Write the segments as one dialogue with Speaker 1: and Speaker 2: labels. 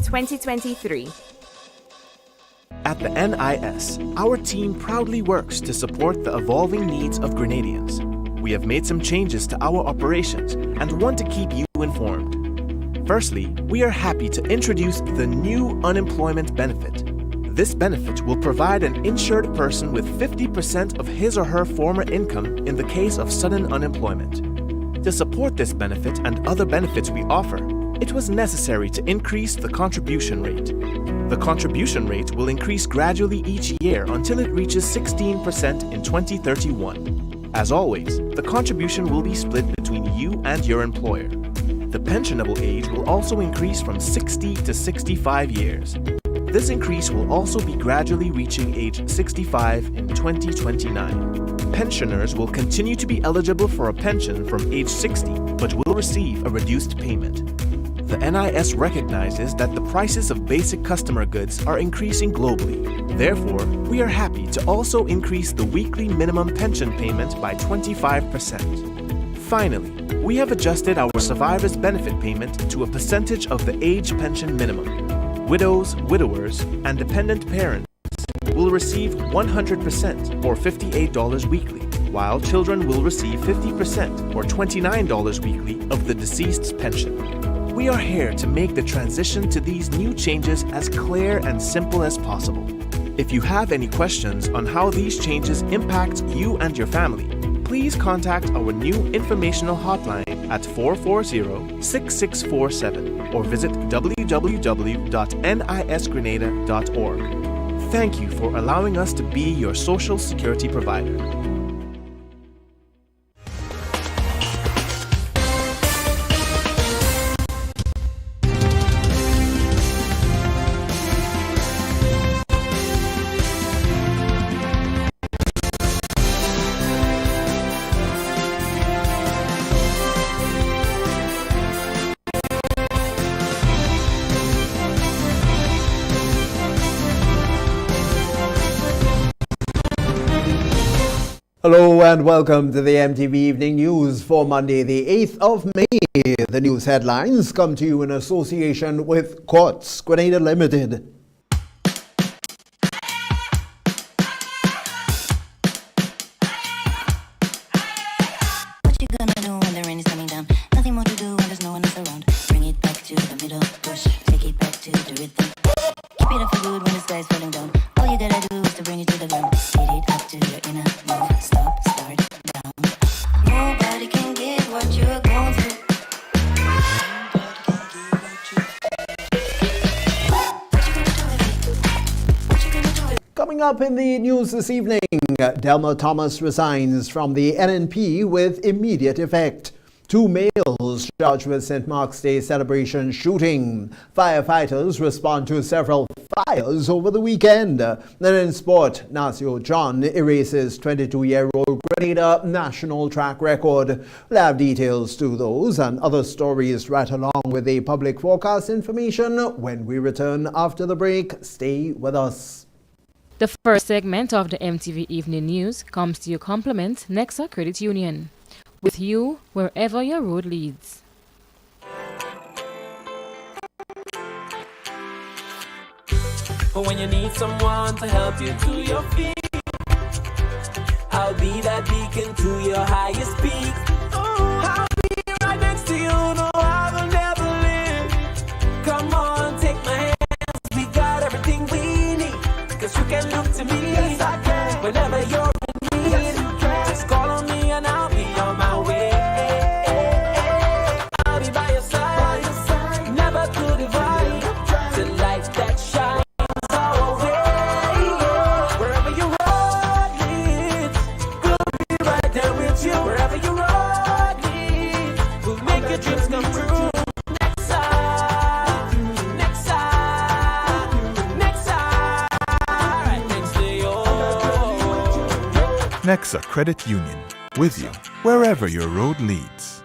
Speaker 1: 2023.
Speaker 2: At the NIS, our team proudly works to support the evolving needs of Grenadians. We have made some changes to our operations and want to keep you informed. Firstly, we are happy to introduce the new unemployment benefit. This benefit will provide an insured person with 50% of his or her former income in the case of sudden unemployment. To support this benefit and other benefits we offer, it was necessary to increase the contribution rate. The contribution rate will increase gradually each year until it reaches 16% in 2031. As always, the contribution will be split between you and your employer. The pensionable age will also increase from 60 to 65 years. This increase will also be gradually reaching age 65 in 2029. Pensioners will continue to be eligible for a pension from age 60 but will receive a reduced payment. The NIS recognizes that the prices of basic customer goods are increasing globally. Therefore, we are happy to also increase the weekly minimum pension payment by 25%. Finally, we have adjusted our survivors' benefit payment to a percentage of the age pension minimum. Widows, widowers, and dependent parents will receive 100% or $58 weekly, while children will receive 50% or $29 weekly of the deceased's pension. We are here to make the transition to these new changes as clear and simple as possible. If you have any questions on how these changes impact you and your family, please contact our new informational hotline at 440-6647 or visit www.nisgrenada.org. Thank you for allowing us to be your social security provider.
Speaker 3: Hello and welcome to the MTV Evening News for Monday, the 8th of May. The news headlines come to you in association with Quartz Grenada Limited.
Speaker 4: What you gonna do when the rain is coming down? Nothing more to do when there's no one else around. Bring it back to the middle, push, take it back to the rhythm. Keep it up for good when the sky's falling down. All you gotta do is to bring it to the ground. Hit it up to your inner move. Stop, start, down. Nobody can get what you're going through.
Speaker 3: Coming up in the news this evening, Delma Thomas resigns from the NNP with immediate effect. 2 males charged with St. Mark's Day celebration shooting. Firefighters respond to several fires over the weekend. Then in sport, Nasio John erases 22-year-old Grenada national track record. We'll have details to those and other stories right along with the public forecast information when we return after the break. Stay with us.
Speaker 5: The first segment of the MTV Evening News comes to you compliment Nexa Credit Union. With you wherever your road leads.
Speaker 6: When you need someone to help you to your feet, I'll be that beacon to your highest peak. I'll be right next to you, no, I will never leave. Come on, take my hands, we got everything we need. Cause you can look to me, yes, I can. Whenever you're in need, yes, just call on me and I'll be on my way. I'll be by your side, never to divide, the light that shines.
Speaker 7: Nexa Credit Union, with you wherever your road leads.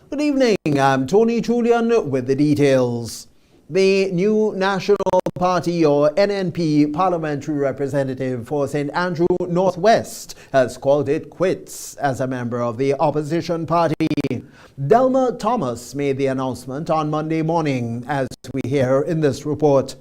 Speaker 3: Good evening, I'm Tony Julian with the details. The new National Party, or NNP, parliamentary representative for St. Andrew Northwest has called it quits as a member of the opposition party. Delma Thomas made the announcement on Monday morning, as we hear in this report.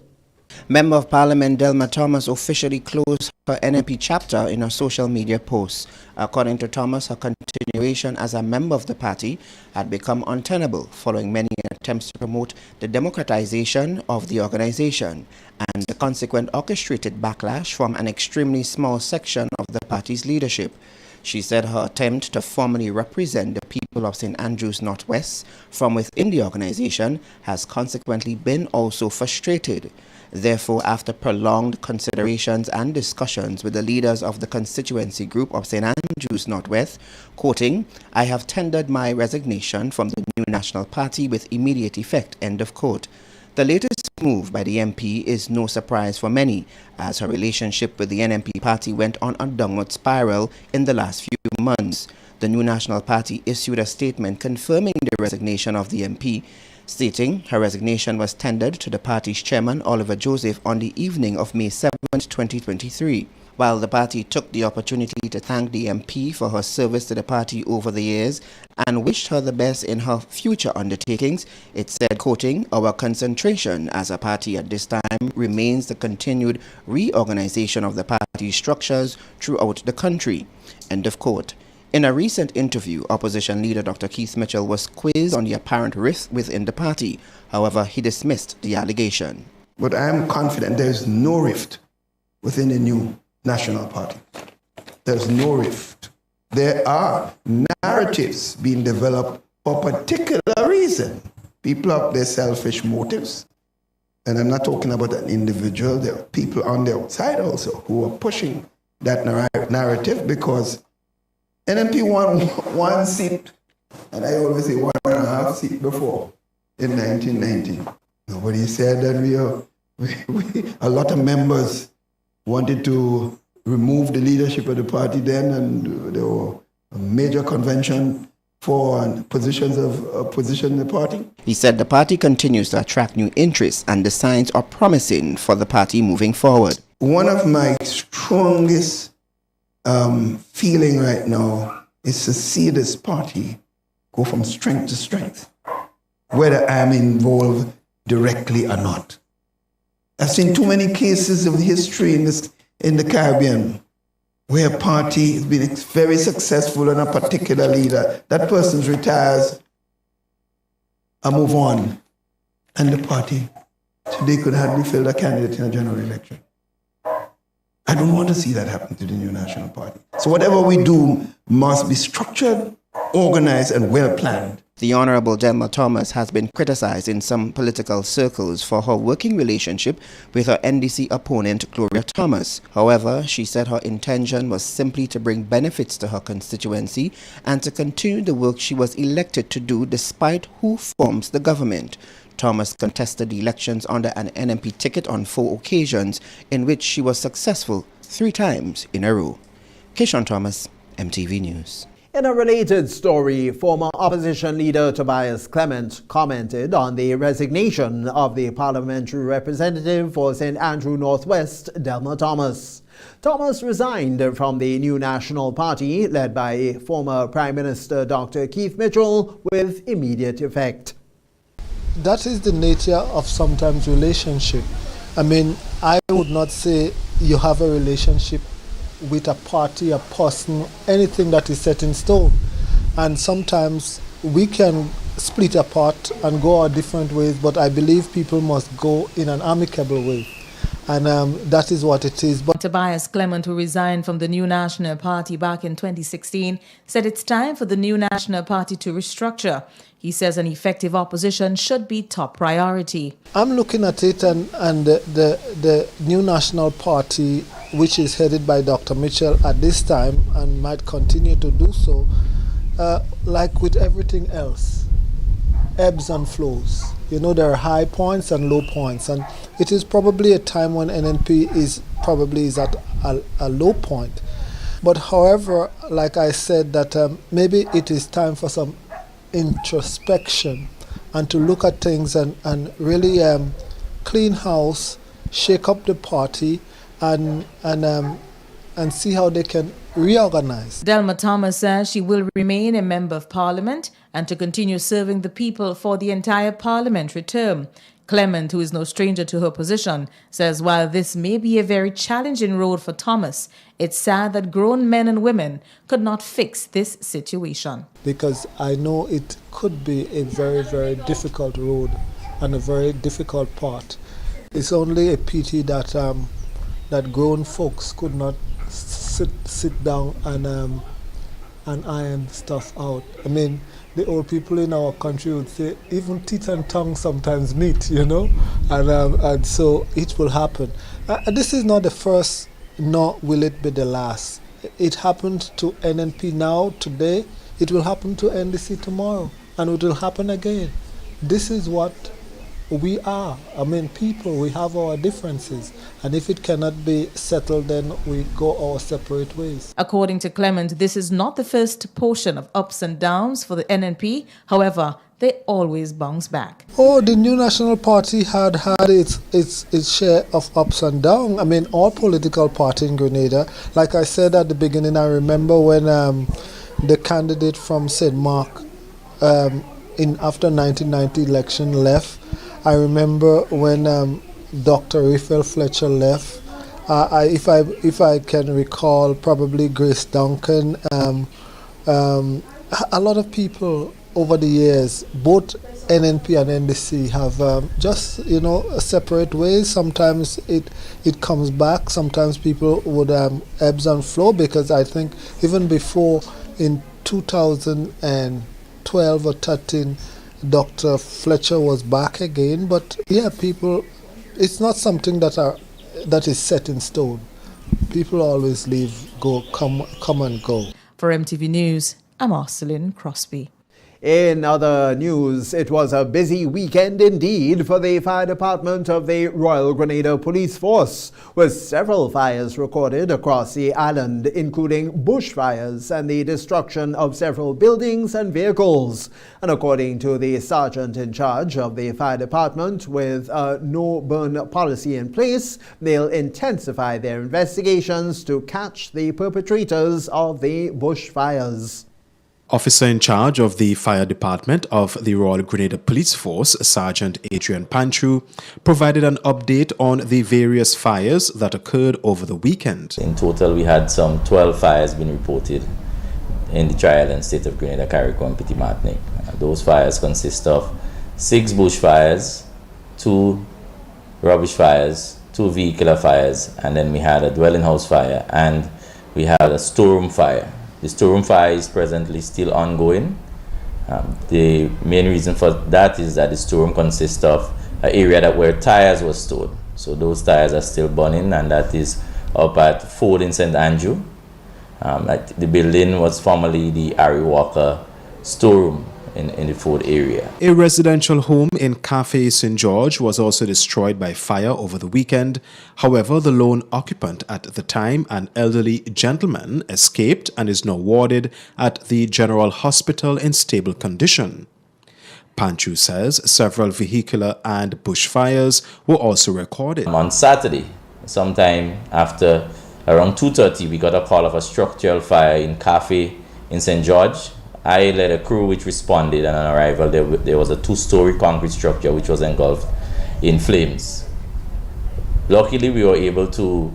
Speaker 1: Member of Parliament Delma Thomas officially closed her NNP chapter in her social media post. According to Thomas, her continuation as a member of the party had become untenable following many attempts to promote the democratization of the organization and the consequent orchestrated backlash from an extremely small section of the party's leadership. She said her attempt to formally represent the people of St. Andrews Northwest from within the organization has consequently been also frustrated. Therefore, after prolonged considerations and discussions with the leaders of the constituency group of St. Andrews Northwest, quoting, "I have tendered my resignation from the new National Party with immediate effect," end of quote. The latest move by the MP is no surprise for many, as her relationship with the NNP party went on a downward spiral in the last few months. The new National Party issued a statement confirming the resignation of the MP, stating her resignation was tendered to the party's chairman, Oliver Joseph, on the evening of May 7, 2023. While the party took the opportunity to thank the MP for her service to the party over the years and wished her the best in her future undertakings, it said, quoting, "Our concentration as a party at this time remains the continued reorganization of the party's structures throughout the country," end of quote. In a recent interview, opposition leader Dr. Keith Mitchell was quizzed on the apparent rift within the party. However, he dismissed the allegation.
Speaker 8: But I am confident there is no rift within the new National Party. There's no rift. There are narratives being developed for a particular reason. People have their selfish motives. And I'm not talking about an individual. There are people on the outside also who are pushing that narrative because NNP won one seat, and I always say 1.5 seats before in 1990. Nobody said that a lot of members wanted to remove the leadership of the party then, and there were a major convention for positions in the party.
Speaker 1: He said the party continues to attract new interests and the signs are promising for the party moving forward.
Speaker 8: One of my strongest feeling right now is to see this party go from strength to strength, whether I'm involved directly or not. I've seen too many cases of history in the Caribbean where a party has been very successful in a particular leader. That person retires and move on, and the party today could hardly field a candidate in a general election. I don't want to see that happen to the new National Party. So whatever we do must be structured, organized, and well planned.
Speaker 1: The Honorable Delma Thomas has been criticized in some political circles for her working relationship with her NDC opponent, Gloria Thomas. However, she said her intention was simply to bring benefits to her constituency and to continue the work she was elected to do despite who forms the government. Thomas contested the elections under an NNP ticket on 4 occasions, in which she was successful 3 times in a row. Keishon Thomas, MTV News.
Speaker 3: In a related story, former opposition leader Tobias Clement commented on the resignation of the parliamentary representative for St. Andrew Northwest, Delma Thomas. Thomas resigned from the new National Party, led by former Prime Minister Dr. Keith Mitchell, with immediate effect.
Speaker 9: That is the nature of sometimes relationship. I mean, I would not say you have a relationship with a party, a person, anything that is set in stone. And sometimes we can split apart and go our different ways, but I believe people must go in an amicable way. And that is what it is. But
Speaker 10: Tobias Clement, who resigned from the New National Party back in 2016, said it's time for the New National Party to restructure. He says an effective opposition should be top priority.
Speaker 9: I'm looking at it, and the New National Party, which is headed by Dr. Mitchell at this time and might continue to do so, like with everything else, ebbs and flows. You know, there are high points and low points, and it is probably a time when NNP is at a low point. But however, like I said, that maybe it is time for some introspection and to look at things and really clean house shake up the party and see how they can reorganize.
Speaker 10: Delma Thomas says she will remain a member of parliament and to continue serving the people for the entire parliamentary term. Clement, who is no stranger to her position, says while this may be a very challenging road for Thomas, it's sad that grown men and women could not fix this situation.
Speaker 9: Because I know it could be a very, very difficult road and a very difficult part. It's only a pity that that grown folks could not sit down and iron stuff out. I mean, the old people in our country would say even teeth and tongue sometimes meet, you know, and so it will happen. This is not the first, nor will it be the last. It happened to NNP now, today. It will happen to NDC tomorrow, and it will happen again. This is what we are. I mean, people, we have our differences, and if it cannot be settled, then we go our separate ways.
Speaker 10: According to Clement, this is not the first portion of ups and downs for the NNP. However, they always bounce back.
Speaker 9: Oh, the New National Party had its share of ups and downs. I mean, all political parties in Grenada. Like I said at the beginning, I remember when the candidate from St. Mark after 1990 election left. I remember when Dr. Raphael Fletcher left. If I can recall, probably Grace Duncan. A lot of people over the years, both NNP and NDC have just, separate ways. Sometimes it comes back. Sometimes people would ebbs and flow, because I think even before in 2012 or 13, Dr. Fletcher was back again. But yeah, people, it's not something that is set in stone. People always leave, come and go.
Speaker 10: For MTV News, I'm Arcelyn Crosby.
Speaker 3: In other news, it was a busy weekend indeed for the fire department of the Royal Grenada Police Force, with several fires recorded across the island, including bushfires and the destruction of several buildings and vehicles. And according to the sergeant in charge of the fire department, with a no-burn policy in place, they'll intensify their investigations to catch the perpetrators of the bushfires.
Speaker 11: Officer in charge of the fire department of the Royal Grenada Police Force, Sergeant Adrian Panchu, provided an update on the various fires that occurred over the weekend.
Speaker 12: In total, we had some 12 fires being reported in the Tri-Island state of Grenada, Carriacou and Petit Martinique. Those fires consist of 6 bushfires, 2 rubbish fires, 2 vehicular fires, and then we had a dwelling house fire, and we had a storeroom fire. The storeroom fire is presently still ongoing. The main reason for that is that the storeroom consists of an area where tires were stored. So those tires are still burning, and that is up at Ford in St. Andrew. The building was formerly the Harry Walker storeroom in the Ford area.
Speaker 11: A residential home in Cafe St. George was also destroyed by fire over the weekend. However, the lone occupant at the time, an elderly gentleman, escaped and is now warded at the General Hospital in stable condition. Panchu says several vehicular and bushfires were also recorded.
Speaker 12: On Saturday, sometime after around 2:30, we got a call of a structural fire in Cafe in St. George. I led a crew which responded, and on arrival there was a 2-story concrete structure which was engulfed in flames. Luckily, we were able to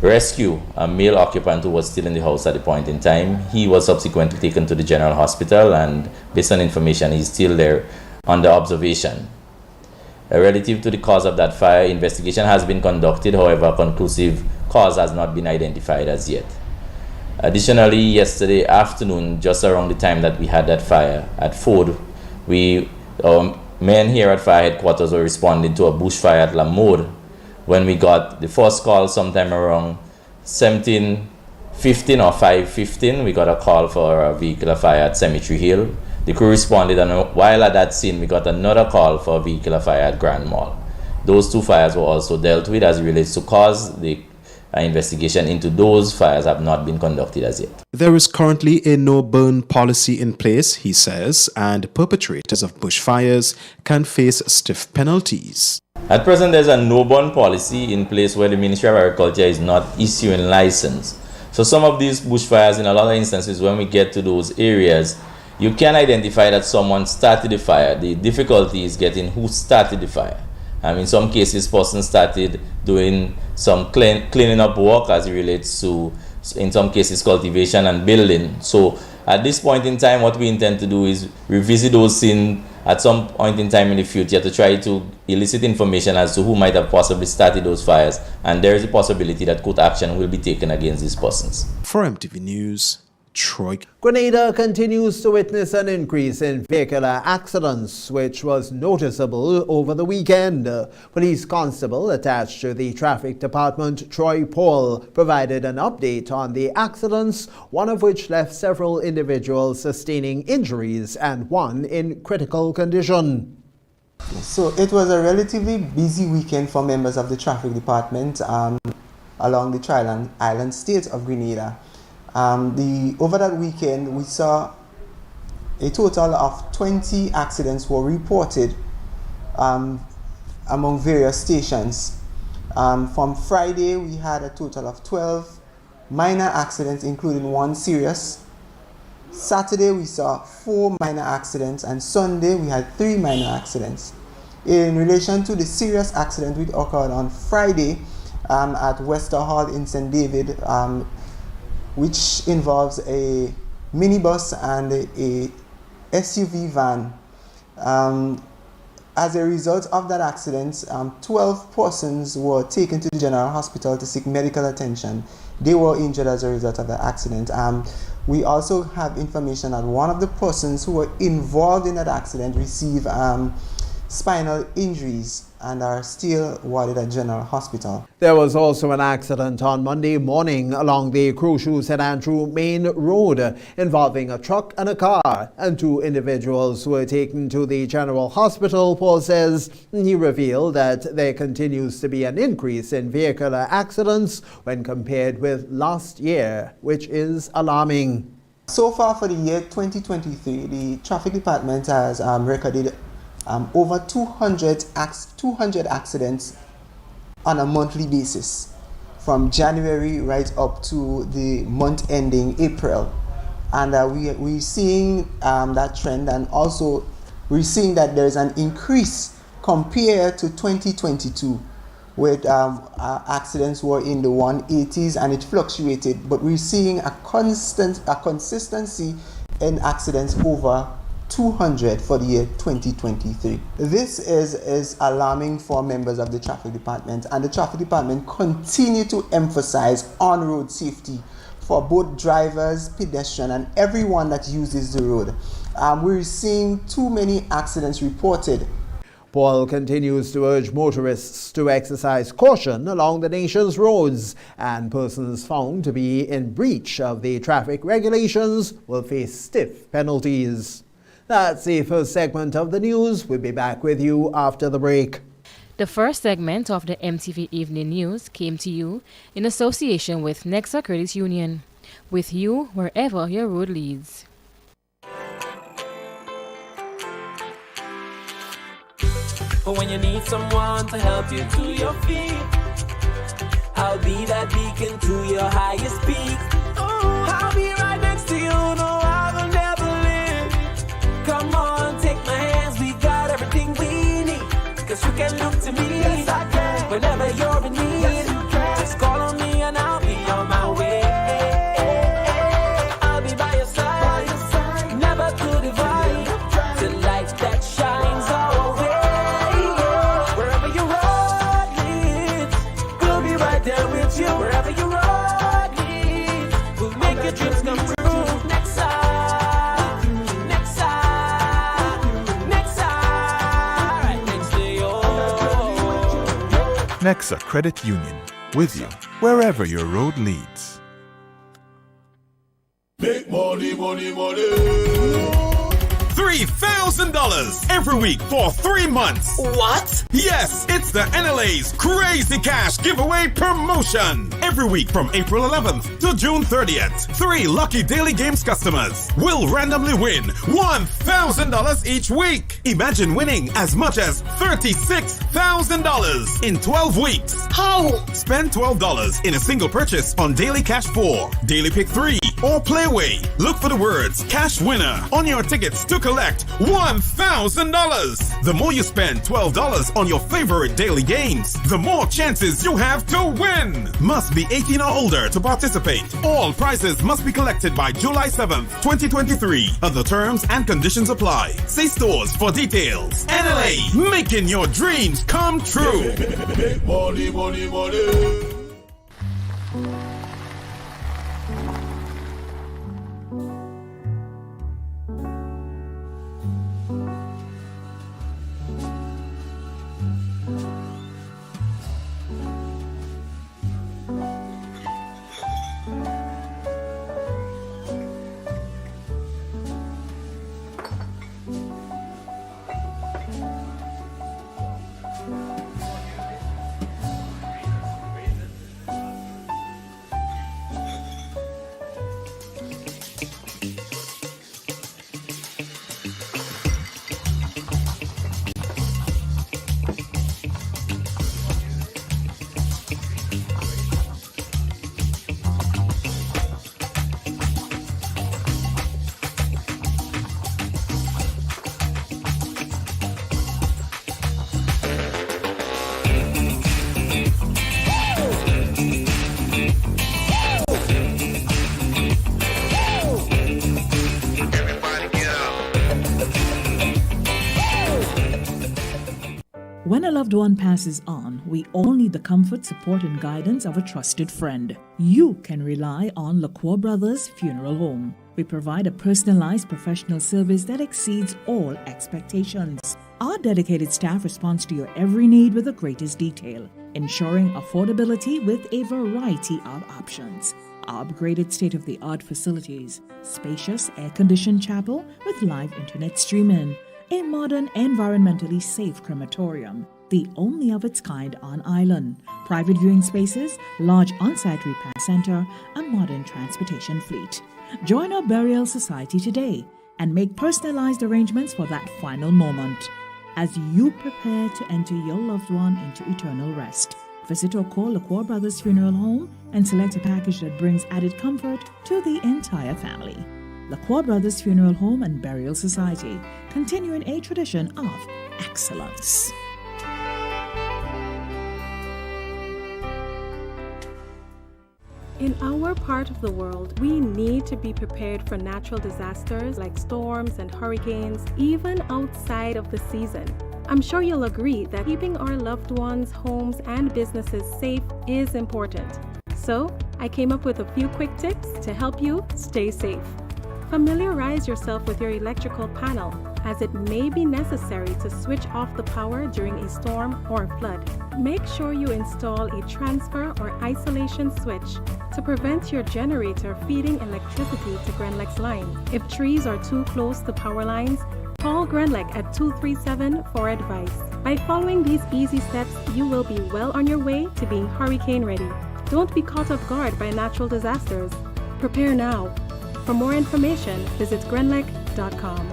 Speaker 12: rescue a male occupant who was still in the house at the point in time. He was subsequently taken to the General Hospital, and based on information, he's still there under observation. Relative to the cause of that fire, investigation has been conducted. However, a conclusive cause has not been identified as yet. Additionally, yesterday afternoon, just around the time that we had that fire at Ford, men here at fire headquarters were responding to a bushfire at La Mode. When we got the first call sometime around 17:15 or 5:15, we got a call for a vehicular fire at Cemetery Hill. The crew responded, and while at that scene, we got another call for a vehicular fire at Grand Mall. Those 2 fires were also dealt with. As it relates to cause, the investigation into those fires have not been conducted as yet.
Speaker 11: There is currently a no-burn policy in place, he says, and perpetrators of bushfires can face stiff penalties.
Speaker 12: At present, there's a no-burn policy in place where the Ministry of Agriculture is not issuing license. So some of these bushfires, in a lot of instances, when we get to those areas, you can identify that someone started the fire. The difficulty is getting who started the fire. In some cases, person started doing some cleaning up work as it relates to, in some cases, cultivation and building. So at this point in time, what we intend to do is revisit those scenes at some point in time in the future to try to elicit information as to who might have possibly started those fires. And there is a possibility that court action will be taken against these persons.
Speaker 11: For MTV News, Troy.
Speaker 3: Grenada continues to witness an increase in vehicular accidents, which was noticeable over the weekend. Police constable attached to the traffic department, Troy Paul, provided an update on the accidents, one of which left several individuals sustaining injuries and one in critical condition.
Speaker 13: So it was a relatively busy weekend for members of the traffic department along the Tri-Island state of Grenada. Over that weekend, we saw a total of 20 accidents were reported among various stations. From Friday, we had a total of 12 minor accidents, including one serious. Saturday, we saw 4 minor accidents, and Sunday, we had 3 minor accidents. In relation to the serious accident which occurred on Friday at Wester Hall in St. David, which involves a minibus and a SUV van. As a result of that accident, 12 persons were taken to the General Hospital to seek medical attention. They were injured as a result of the accident. We also have information that one of the persons who were involved in that accident received spinal injuries and are still warded at General Hospital.
Speaker 3: There was also an accident on Monday morning along the Crucial St. Andrew Main Road involving a truck and a car, and 2 individuals were taken to the General Hospital, Paul says. He revealed that there continues to be an increase in vehicular accidents when compared with last year, which is alarming.
Speaker 13: So far for the year 2023, the Traffic Department has recorded over 200 accidents on a monthly basis from January right up to the month ending April, and we're seeing that trend, and also we're seeing that there's an increase compared to 2022 with accidents were in the 180s and it fluctuated, but we're seeing a consistency in accidents over 200 for the year 2023. This is alarming for members of the traffic department, and the traffic department continue to emphasize on-road safety for both drivers, pedestrians, and everyone that uses the road. We're seeing too many accidents reported.
Speaker 3: Paul continues to urge motorists to exercise caution along the nation's roads, and persons found to be in breach of the traffic regulations will face stiff penalties. That's the first segment of the news. We'll be back with you after the break.
Speaker 5: The first segment of the MTV Evening News came to you in association with Nexa Credit Union. With you wherever your road leads.
Speaker 6: When you need someone to help you to your feet, I'll be that beacon to your highest peak. I'll be right next to you, no, I will never leave. Come on, take my hands, we got everything we need. Cause you can look to me, yes, I can. Whenever you're in need, yes, you can. Just call on me and I'll be on my way. I'll be by your side, never to divide. The light that shines our way. Wherever your road leads, we'll be right there with you. Wherever your road leads, we'll make your dreams come true.
Speaker 7: Nexa Credit Union, with you wherever your road leads.
Speaker 14: Make money, money, money. $3,000 every week for 3 months.
Speaker 15: What?
Speaker 14: Yes, it's the NLA's Crazy Cash Giveaway Promotion. Every week from April 11th to June 30th, 3 lucky Daily Games customers will randomly win $1,000 each week. Imagine winning as much as $36,000 in 12 weeks.
Speaker 15: How?
Speaker 14: Spend $12 in a single purchase on Daily Cash 4, Daily Pick 3, or Playway. Look for the words Cash Winner on your tickets to collect $1,000. The more you spend $12 on your favorite daily games, the more chances you have to win. Must be 18 or older to participate. All prizes must be collected by July 7th, 2023. Other terms and conditions apply. See stores for details. NLA, making your dreams come true.
Speaker 16: Money, money, money.
Speaker 17: When a loved one passes on, we all need the comfort, support, and guidance of a trusted friend. You can rely on LaCroix Brothers Funeral Home. We provide a personalized professional service that exceeds all expectations. Our dedicated staff responds to your every need with the greatest detail, ensuring affordability with a variety of options. Our upgraded state-of-the-art facilities, spacious air-conditioned chapel with live internet streaming, a modern, environmentally safe crematorium, the only of its kind on island, private viewing spaces, large on-site repair center, a modern transportation fleet. Join our burial society today and make personalized arrangements for that final moment as you prepare to enter your loved one into eternal rest. Visit or call LaCroix Brothers Funeral Home and select a package that brings added comfort to the entire family. LaCroix Brothers Funeral Home and Burial Society, continuing a tradition of excellence.
Speaker 18: In our part of the world, we need to be prepared for natural disasters like storms and hurricanes, even outside of the season. I'm sure you'll agree that keeping our loved ones' homes and businesses safe is important. So, I came up with a few quick tips to help you stay safe. Familiarize yourself with your electrical panel, as it may be necessary to switch off the power during a storm or flood. Make sure you install a transfer or isolation switch to prevent your generator feeding electricity to Grenlec's line. If trees are too close to power lines, call Grenlec at 237 for advice. By following these easy steps, you will be well on your way to being hurricane ready. Don't be caught off guard by natural disasters. Prepare now. For more information, visit grenlec.com.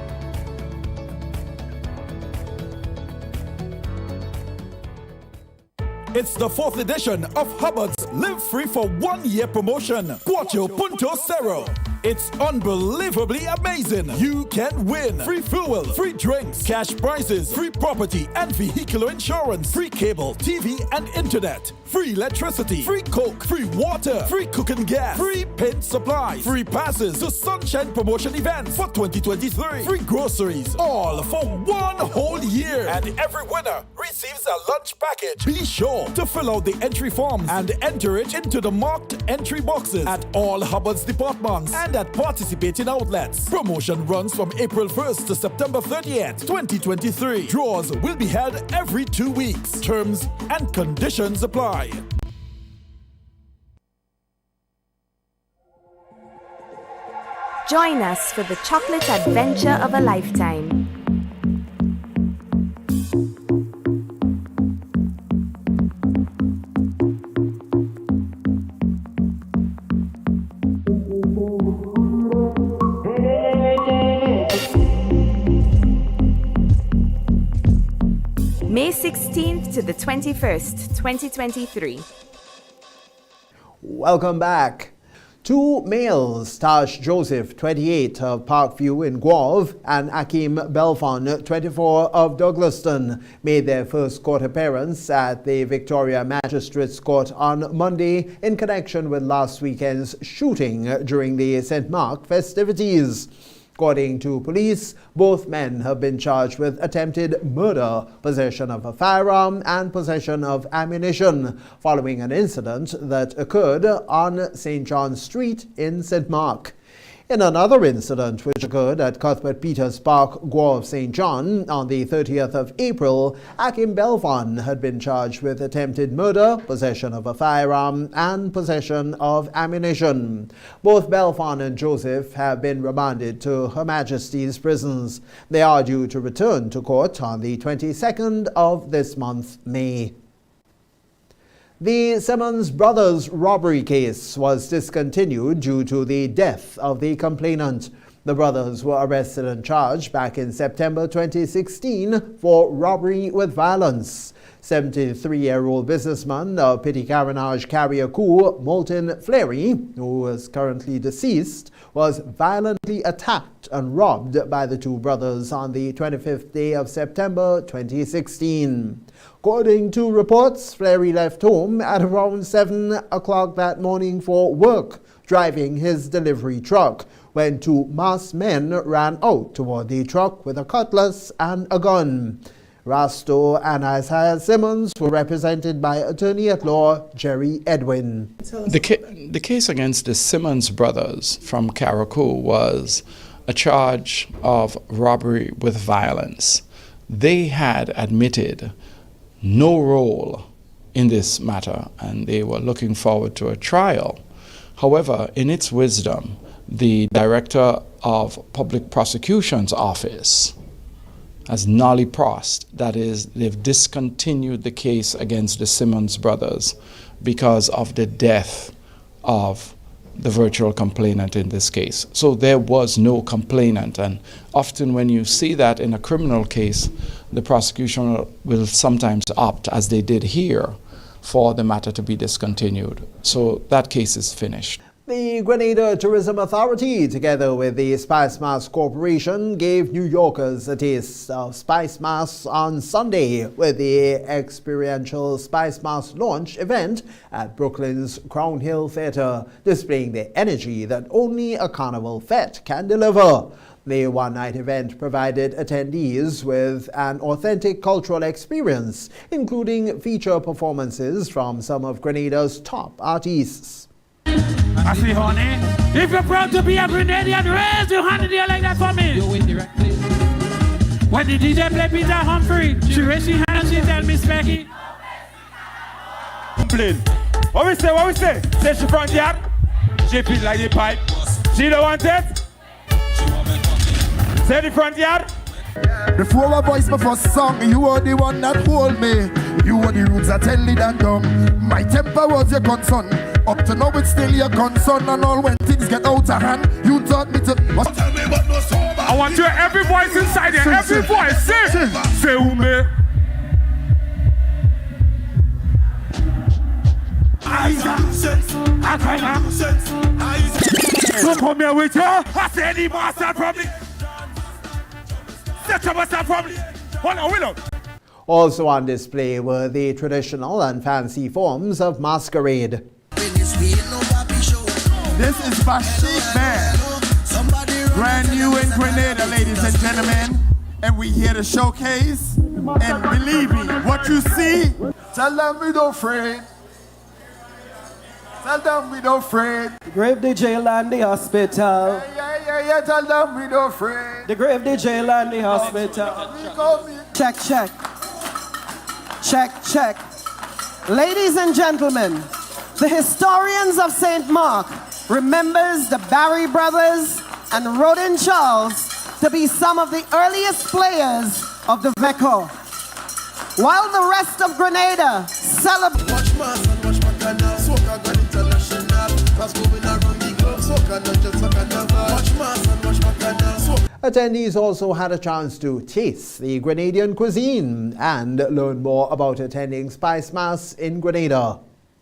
Speaker 16: It's the 4th edition of Hubbard's Live Free for 1 year promotion. Cuatro Punto Cero. It's unbelievably amazing. You can win free fuel, free drinks, cash prizes, free property and vehicular insurance, free cable, TV and internet, free electricity, free coke, free water, free cooking gas, free paint supplies, free passes to Sunshine Promotion events for 2023, free groceries, all for 1 whole year. And every winner receives a lunch package. Be sure to fill out the entry forms and enter it into the marked entry boxes at all Hubbard's departments and at participating outlets. Promotion runs from April 1st to September 30th, 2023. Draws will be held every 2 weeks. Terms and conditions apply.
Speaker 15: Join us for the chocolate adventure of a lifetime. May 16th to the 21st, 2023.
Speaker 3: Welcome back. Two males, Taj Joseph, 28, of Parkview in Guelph, and Akim Belfon, 24, of Douglaston, made their first court appearance at the Victoria Magistrates Court on Monday in connection with last weekend's shooting during the St. Mark festivities. According to police, both men have been charged with attempted murder, possession of a firearm, and possession of ammunition, following an incident that occurred on St. John Street in St. Mark. In another incident which occurred at Cuthbert Peters Park, Guelph, St. John, on the 30th of April, Akim Belfon had been charged with attempted murder, possession of a firearm, and possession of ammunition. Both Belfon and Joseph have been remanded to Her Majesty's prisons. They are due to return to court on the 22nd of this month, May. The Simmons brothers robbery case was discontinued due to the death of the complainant. The brothers were arrested and charged back in September 2016 for robbery with violence. 73-year-old businessman of Petty Carenage Carriacou, Moulton Fleury, who is currently deceased, was violently attacked and robbed by the two brothers on the 25th day of September 2016. According to reports, Fleury left home at around 7 o'clock that morning for work, driving his delivery truck, when two masked men ran out toward the truck with a cutlass and a gun. Rasto and Isaiah Simmons were represented by attorney-at-law Jerry Edwin.
Speaker 19: The case against the Simmons brothers from Carriacou was a charge of robbery with violence. They had admitted no role in this matter, and they were looking forward to a trial. However, in its wisdom, the Director of Public Prosecution's Office has nolly-prost, that is, they've discontinued the case against the Simmons brothers because of the death of the virtual complainant in this case. So there was no complainant, and often when you see that in a criminal case, the prosecution will sometimes opt, as they did here, for the matter to be discontinued. So that case is finished.
Speaker 3: The Grenada Tourism Authority, together with the Spice Mass Corporation, gave New Yorkers a taste of Spice Mass on Sunday with the experiential Spice Mass launch event at Brooklyn's Crown Hill Theatre, displaying the energy that only a carnival fete can deliver. The one-night event provided attendees with an authentic cultural experience, including feature performances from some of Grenada's top artists.
Speaker 20: I say, honey, if you're proud to be a Grenadian, raise your hand in the air like that for me. You win the right place. When the DJ play Peter Humphrey, she raised her hand and she tell Miss Becky. What we say? Say she front yard, she feel like the pipe. She don't want it. Say the front yard.
Speaker 21: Before I voice my first song, you were the one that hold me. You were the roots that tell it and dumb. My temper was your concern. Up to now it's still your concern. And all when things get out of hand, you taught me to. Tell me what no sober.
Speaker 20: I want to hear every voice inside here. Every voice. Sing. Say ume. So come here with you. I say any master probably.
Speaker 3: Also on display were the traditional and fancy forms of masquerade.
Speaker 21: This is Bashik Band. Brand new in Grenada, ladies and gentlemen. And we here to showcase. And believe me, what you see, tell them we don't afraid. Tell them we don't afraid.
Speaker 22: The grave, the jail, and the hospital.
Speaker 21: Yeah, tell them we don't afraid.
Speaker 22: The grave, the jail, and the hospital.
Speaker 23: Check. Ladies and gentlemen, the historians of St. Mark remembers the Barry brothers and Rodin Charles to be some of the earliest players of the VECO. While the rest of Grenada celebrate.
Speaker 3: Attendees also had a chance to taste the Grenadian cuisine and learn more about attending Spice Mass in Grenada.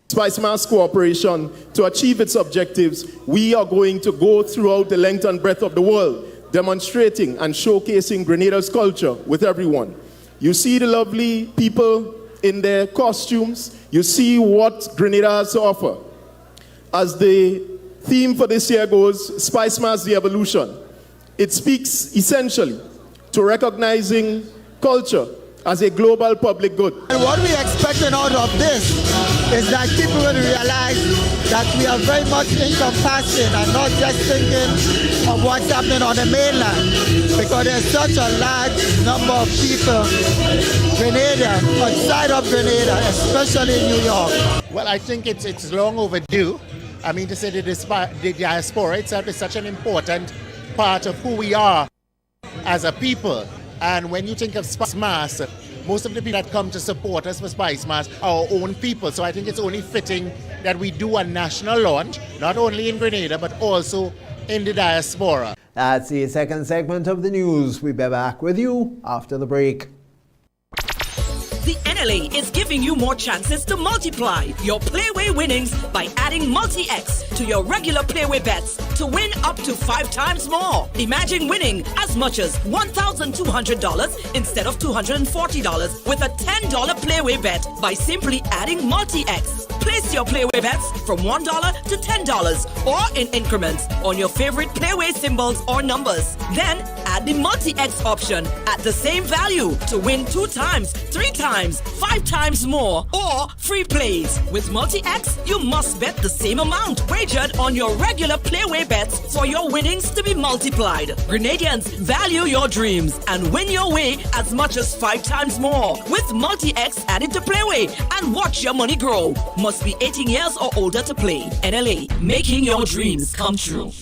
Speaker 2: Spice Mass Cooperation, to achieve its objectives, we are going to go throughout the length and breadth of the world, demonstrating and showcasing Grenada's culture with everyone. You see the lovely people in their costumes. You see what Grenada has to offer. As the theme for this year goes, Spice Mass the Evolution. It speaks essentially to recognizing culture as a global public good.
Speaker 4: And what we're expecting out of this is that people will realize that we are very much encompassing and not just thinking of what's happening on the mainland, because there's such a large number of people, Grenada, outside of Grenada, especially in New York.
Speaker 8: Well, I think it's long overdue. I mean, to say the diaspora itself is such an important part of who we are as a people. And when you think of Spice Mass, most of the people that come to support us for Spice Mass are our own people. So I think it's only fitting that we do a national launch, not only in Grenada, but also in the diaspora.
Speaker 3: That's the second segment of the news. We'll be back with you after the break.
Speaker 24: The NLA is giving you more chances to multiply your Playway winnings by adding Multi-X to your regular Playway bets to win up to 5 times more. Imagine winning as much as $1,200 instead of $240 with a $10 Playway bet by simply adding Multi-X. Place your Playway bets from $1 to $10 or in increments on your favorite Playway symbols or numbers. Then add the Multi-X option at the same value to win 2 times, 3 times, 5 times more, or free plays. With Multi-X, you must bet the same amount wagered on your regular Playway bets for your winnings to be multiplied. Grenadians, value your dreams and win your way as much as 5 times more. With Multi-X added to Playway and watch your money grow. Must be 18 years or older to play. NLA, making your dreams come true.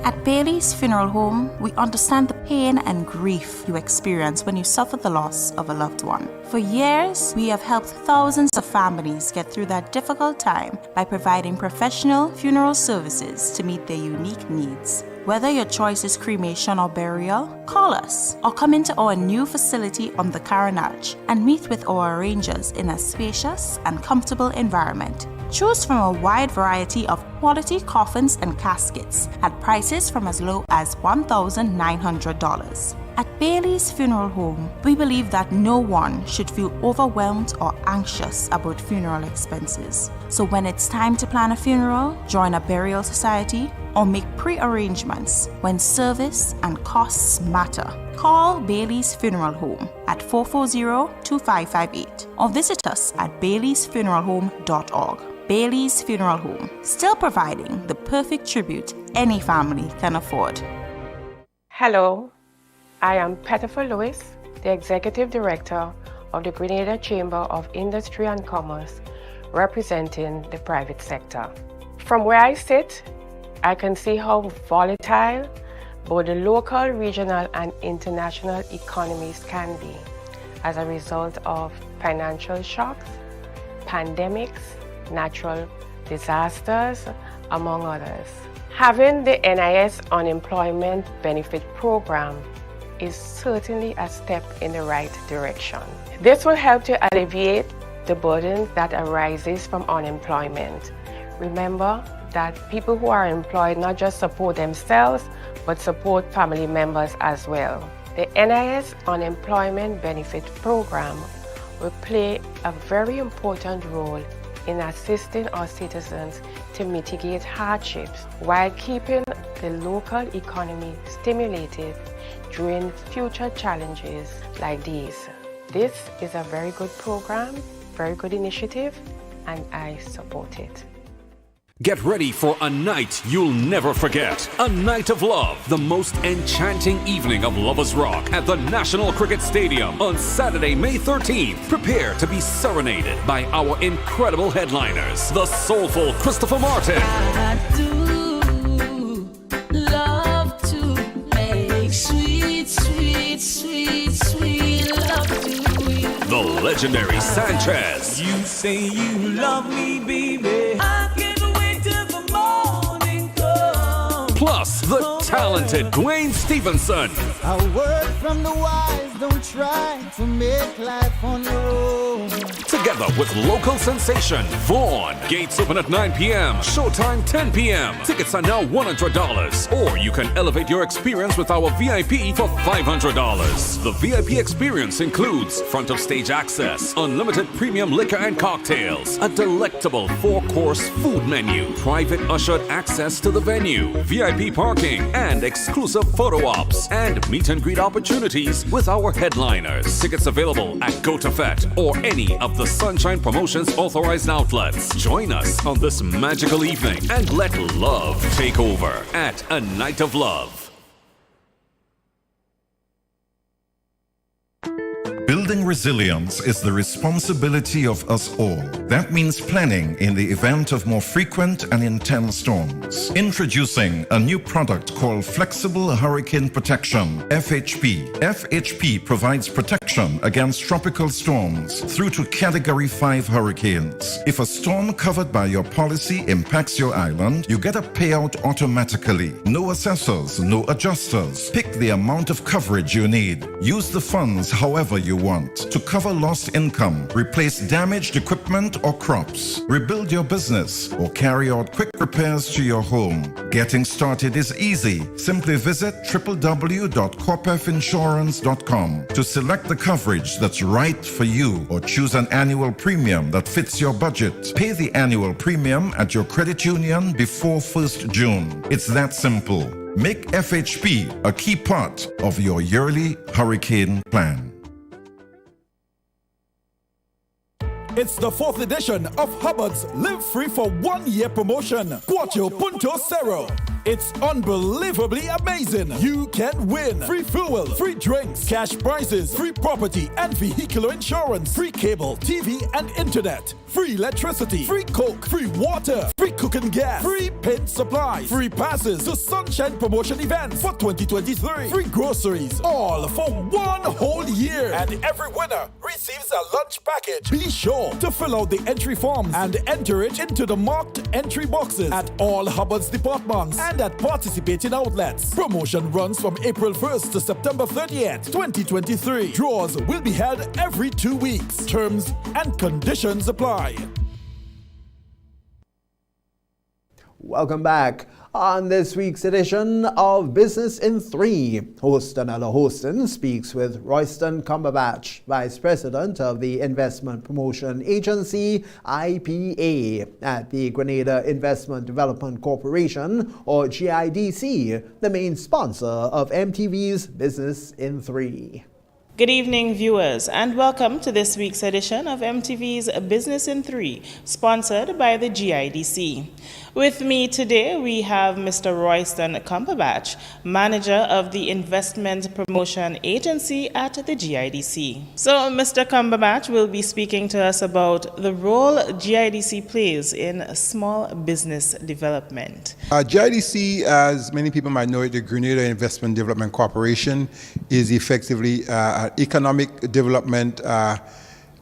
Speaker 25: At Bailey's Funeral Home, we understand the pain and grief you experience when you suffer the loss of a loved one. For years, we have helped thousands of families get through that difficult time by providing professional funeral services to meet their unique needs. Whether your choice is cremation or burial, call us or come into our new facility on the Carenage and meet with our arrangers in a spacious and comfortable environment. Choose from a wide variety of quality coffins and caskets at prices from as low as $1,900. At Bailey's Funeral Home, we believe that no one should feel overwhelmed or anxious about funeral expenses. So when it's time to plan a funeral, join a burial society, or make pre-arrangements when service and costs matter, call Bailey's Funeral Home at 440-2558 or visit us at baileysfuneralhome.org. Bailey's Funeral Home, still providing the perfect tribute any family can afford.
Speaker 26: Hello, I am Pettifer Lewis, the Executive Director of the Grenada Chamber of Industry and Commerce, representing the private sector. From where I sit, I can see how volatile both the local, regional, and international economies can be as a result of financial shocks, pandemics, natural disasters, among others. Having the NIS Unemployment Benefit Program is certainly a step in the right direction. This will help to alleviate the burden that arises from unemployment. Remember that people who are employed not just support themselves, but support family members as well. The NIS Unemployment Benefit Program will play a very important role in assisting our citizens to mitigate hardships while keeping the local economy stimulated during future challenges like these. This is a very good program, very good initiative, and I support it.
Speaker 27: Get ready for a night you'll never forget. A night of love. The most enchanting evening of Lovers Rock at the National Cricket Stadium on Saturday, May 13th. Prepare to be serenaded by our incredible headliners. The soulful Christopher Martin. legendary Sanchez.
Speaker 6: You say you love me, baby. I can't wait till the morning comes.
Speaker 27: Plus, the talented Dwayne Stevenson.
Speaker 4: A word from the wise, don't try to make life on your own.
Speaker 27: Together with local sensation, Vaughn. Gates open at 9 p.m. Showtime 10 p.m. Tickets are now $100. Or you can elevate your experience with our VIP for $500. The VIP experience includes front of stage access, unlimited premium liquor and cocktails, a delectable 4-course food menu, private ushered access to the venue, VIP parking, and exclusive photo ops, and meet and greet opportunities with our headliners. Tickets available at GoToFet or any of the Sunshine Promotions authorized outlets. Join us on this magical evening and let love take over at A Night of Love.
Speaker 1: Building resilience is the responsibility of us all. That means planning in the event of more frequent and intense storms. Introducing a new product called Flexible Hurricane Protection, FHP. FHP provides protection against tropical storms through to Category 5 hurricanes. If a storm covered by your policy impacts your island, you get a payout automatically. No assessors, no adjusters. Pick the amount of coverage you need. Use the funds however you want to cover lost income, replace damaged equipment or crops, rebuild your business, or carry out quick repairs to your home. Getting started is easy. Simply visit www.corpefinsurance.com to select the coverage that's right for you or choose an annual premium that fits your budget. Pay the annual premium at your credit union before 1st June. It's that simple. Make FHP a key part of your yearly hurricane plan.
Speaker 16: It's the 4th edition of Hubbard's Live Free for 1 year promotion. Cuatro Punto Cero. It's unbelievably amazing. You can win free fuel, free drinks, cash prizes, free property and vehicular insurance, free cable, TV and internet, free electricity, free coke, free water, free cooking gas, free paint supply, free passes to Sunshine Promotion events for 2023, free groceries, all for 1 whole year. And every winner receives a lunch package. Be sure to fill out the entry forms and enter it into the marked entry boxes at all Hubbard's departments and at participating outlets. Promotion runs from April 1st to September 30th, 2023. Draws will be held every 2 weeks. Terms and conditions apply.
Speaker 3: Welcome back. On this week's edition of Business in 3, host Anella Hostin speaks with Royston Cumberbatch, Vice President of the Investment Promotion Agency, IPA, at the Grenada Investment Development Corporation, or GIDC, the main sponsor of MTV's Business in 3.
Speaker 5: Good evening, viewers, and welcome to this week's edition of MTV's Business in 3, sponsored by the GIDC. With me today, we have Mr. Royston Cumberbatch, Manager of the Investment Promotion Agency at the GIDC. So, Mr. Cumberbatch will be speaking to us about the role GIDC plays in small business development.
Speaker 9: GIDC, as many people might know it, the Grenada Investment Development Corporation, is effectively an economic development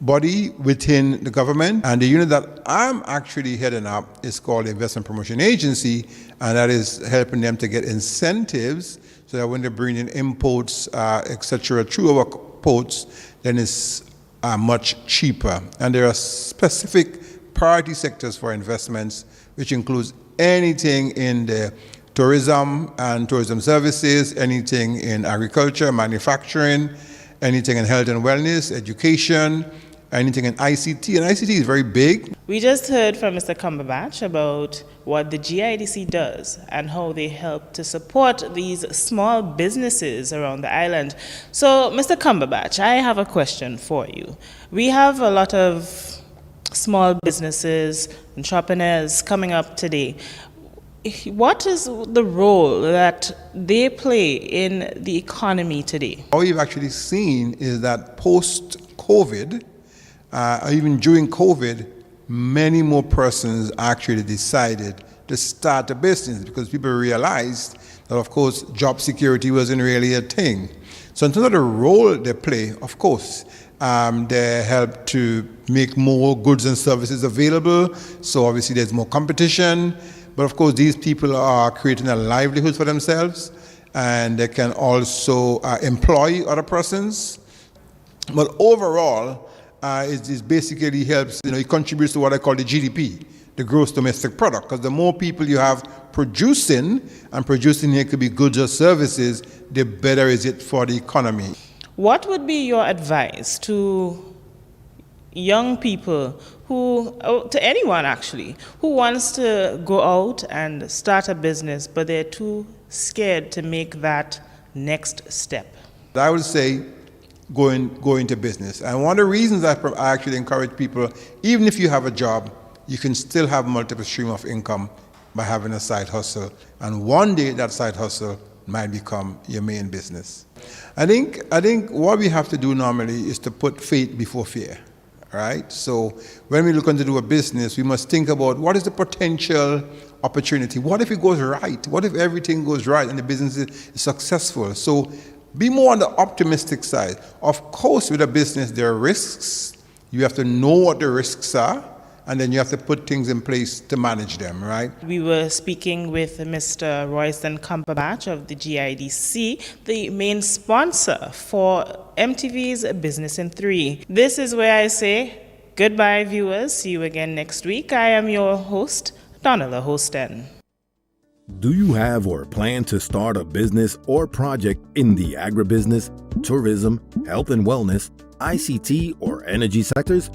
Speaker 9: body within the government, and the unit that I'm actually heading up is called the Investment Promotion Agency, and that is helping them to get incentives so that when they bring in imports, etc., through our ports, then it's much cheaper. And there are specific priority sectors for investments, which includes anything in the tourism and tourism services, anything in agriculture, manufacturing, anything in health and wellness, education, anything in ICT, and ICT is very big.
Speaker 5: We just heard from Mr. Cumberbatch about what the GIDC does and how they help to support these small businesses around the island. So, Mr. Cumberbatch, I have a question for you. We have a lot of small businesses, entrepreneurs coming up today. What is the role that they play in the economy today?
Speaker 9: What we've actually seen is that post-COVID, even during COVID, many more persons actually decided to start a business because people realized that, of course, job security wasn't really a thing. So in terms of the role they play, of course, They help to make more goods and services available. So obviously there's more competition. But of course, these people are creating a livelihood for themselves, and they can also employ other persons. But overall, it basically helps, it contributes to what I call the GDP, the gross domestic product, because the more people you have producing, and producing here could be goods or services, the better is it for the economy.
Speaker 5: What would be your advice to young people to anyone actually, who wants to go out and start a business, but they're too scared to make that next step?
Speaker 9: I would say go into business. And one of the reasons I actually encourage people, even if you have a job, you can still have multiple stream of income by having a side hustle. And one day that side hustle might become your main business. I think what we have to do normally is to put faith before fear. Right? So when we look to do a business, we must think about what is the potential opportunity. What if it goes right? What if everything goes right and the business is successful? So be more on the optimistic side. Of course, with a business, there are risks. You have to know what the risks are, and then you have to put things in place to manage them, right?
Speaker 5: We were speaking with Mr. Royston Cumberbatch of the GIDC, the main sponsor for MTV's Business in 3. This is where I say goodbye, viewers. See you again next week. I am your host, Donna the Hosten.
Speaker 7: Do you have or plan to start a business or project in the agribusiness, tourism, health and wellness, ICT, or energy sectors?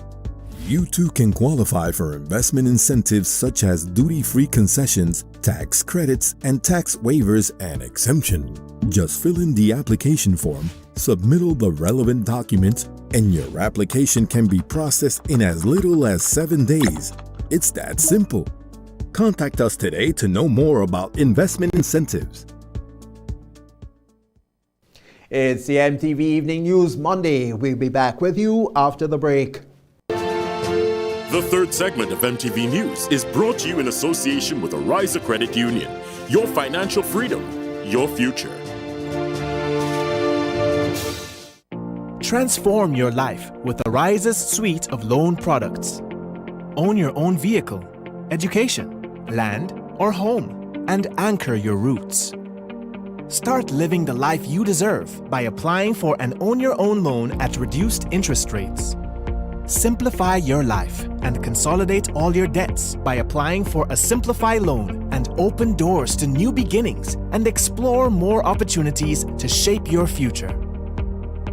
Speaker 7: You too can qualify for investment incentives such as duty-free concessions, tax credits, and tax waivers and exemption. Just fill in the application form, submit all the relevant documents, and your application can be processed in as little as 7 days. It's that simple. Contact us today to know more about investment incentives.
Speaker 3: It's the MTV Evening News Monday. We'll be back with you after the break.
Speaker 10: The third segment of MTV News is brought to you in association with Arise Credit Union. Your financial freedom, your future.
Speaker 11: Transform your life with Arise's suite of loan products. Own your own vehicle, education, land, or home, and anchor your roots. Start living the life you deserve by applying for an Own Your Own loan at reduced interest rates. Simplify your life and consolidate all your debts by applying for a Simplify loan and open doors to new beginnings and explore more opportunities to shape your future.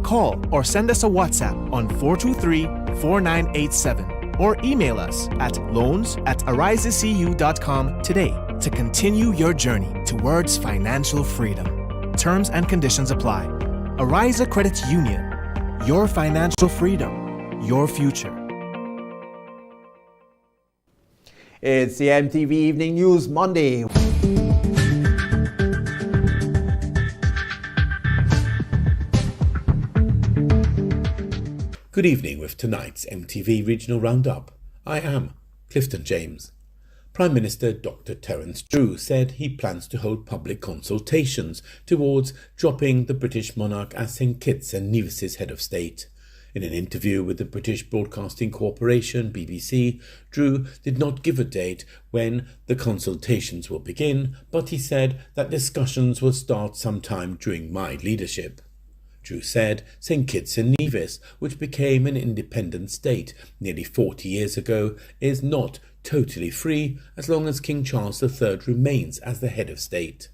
Speaker 11: Call or send us a WhatsApp on 423-4987 or email us at loans@arisecu.com today to continue your journey towards financial freedom. Terms and conditions apply. Arise Credit Union. Your financial freedom, your future.
Speaker 3: It's the MTV Evening News Monday.
Speaker 12: Good evening with tonight's MTV Regional Roundup. I am Clifton James. Prime Minister Dr. Terence Drew said he plans to hold public consultations towards dropping the British monarch as St Kitts and Nevis's head of state. In an interview with the British Broadcasting Corporation, BBC, Drew did not give a date when the consultations will begin, but he said that discussions will start sometime during my leadership. Drew said St Kitts and Nevis, which became an independent state nearly 40 years ago, is not totally free as long as King Charles III remains as the head of state.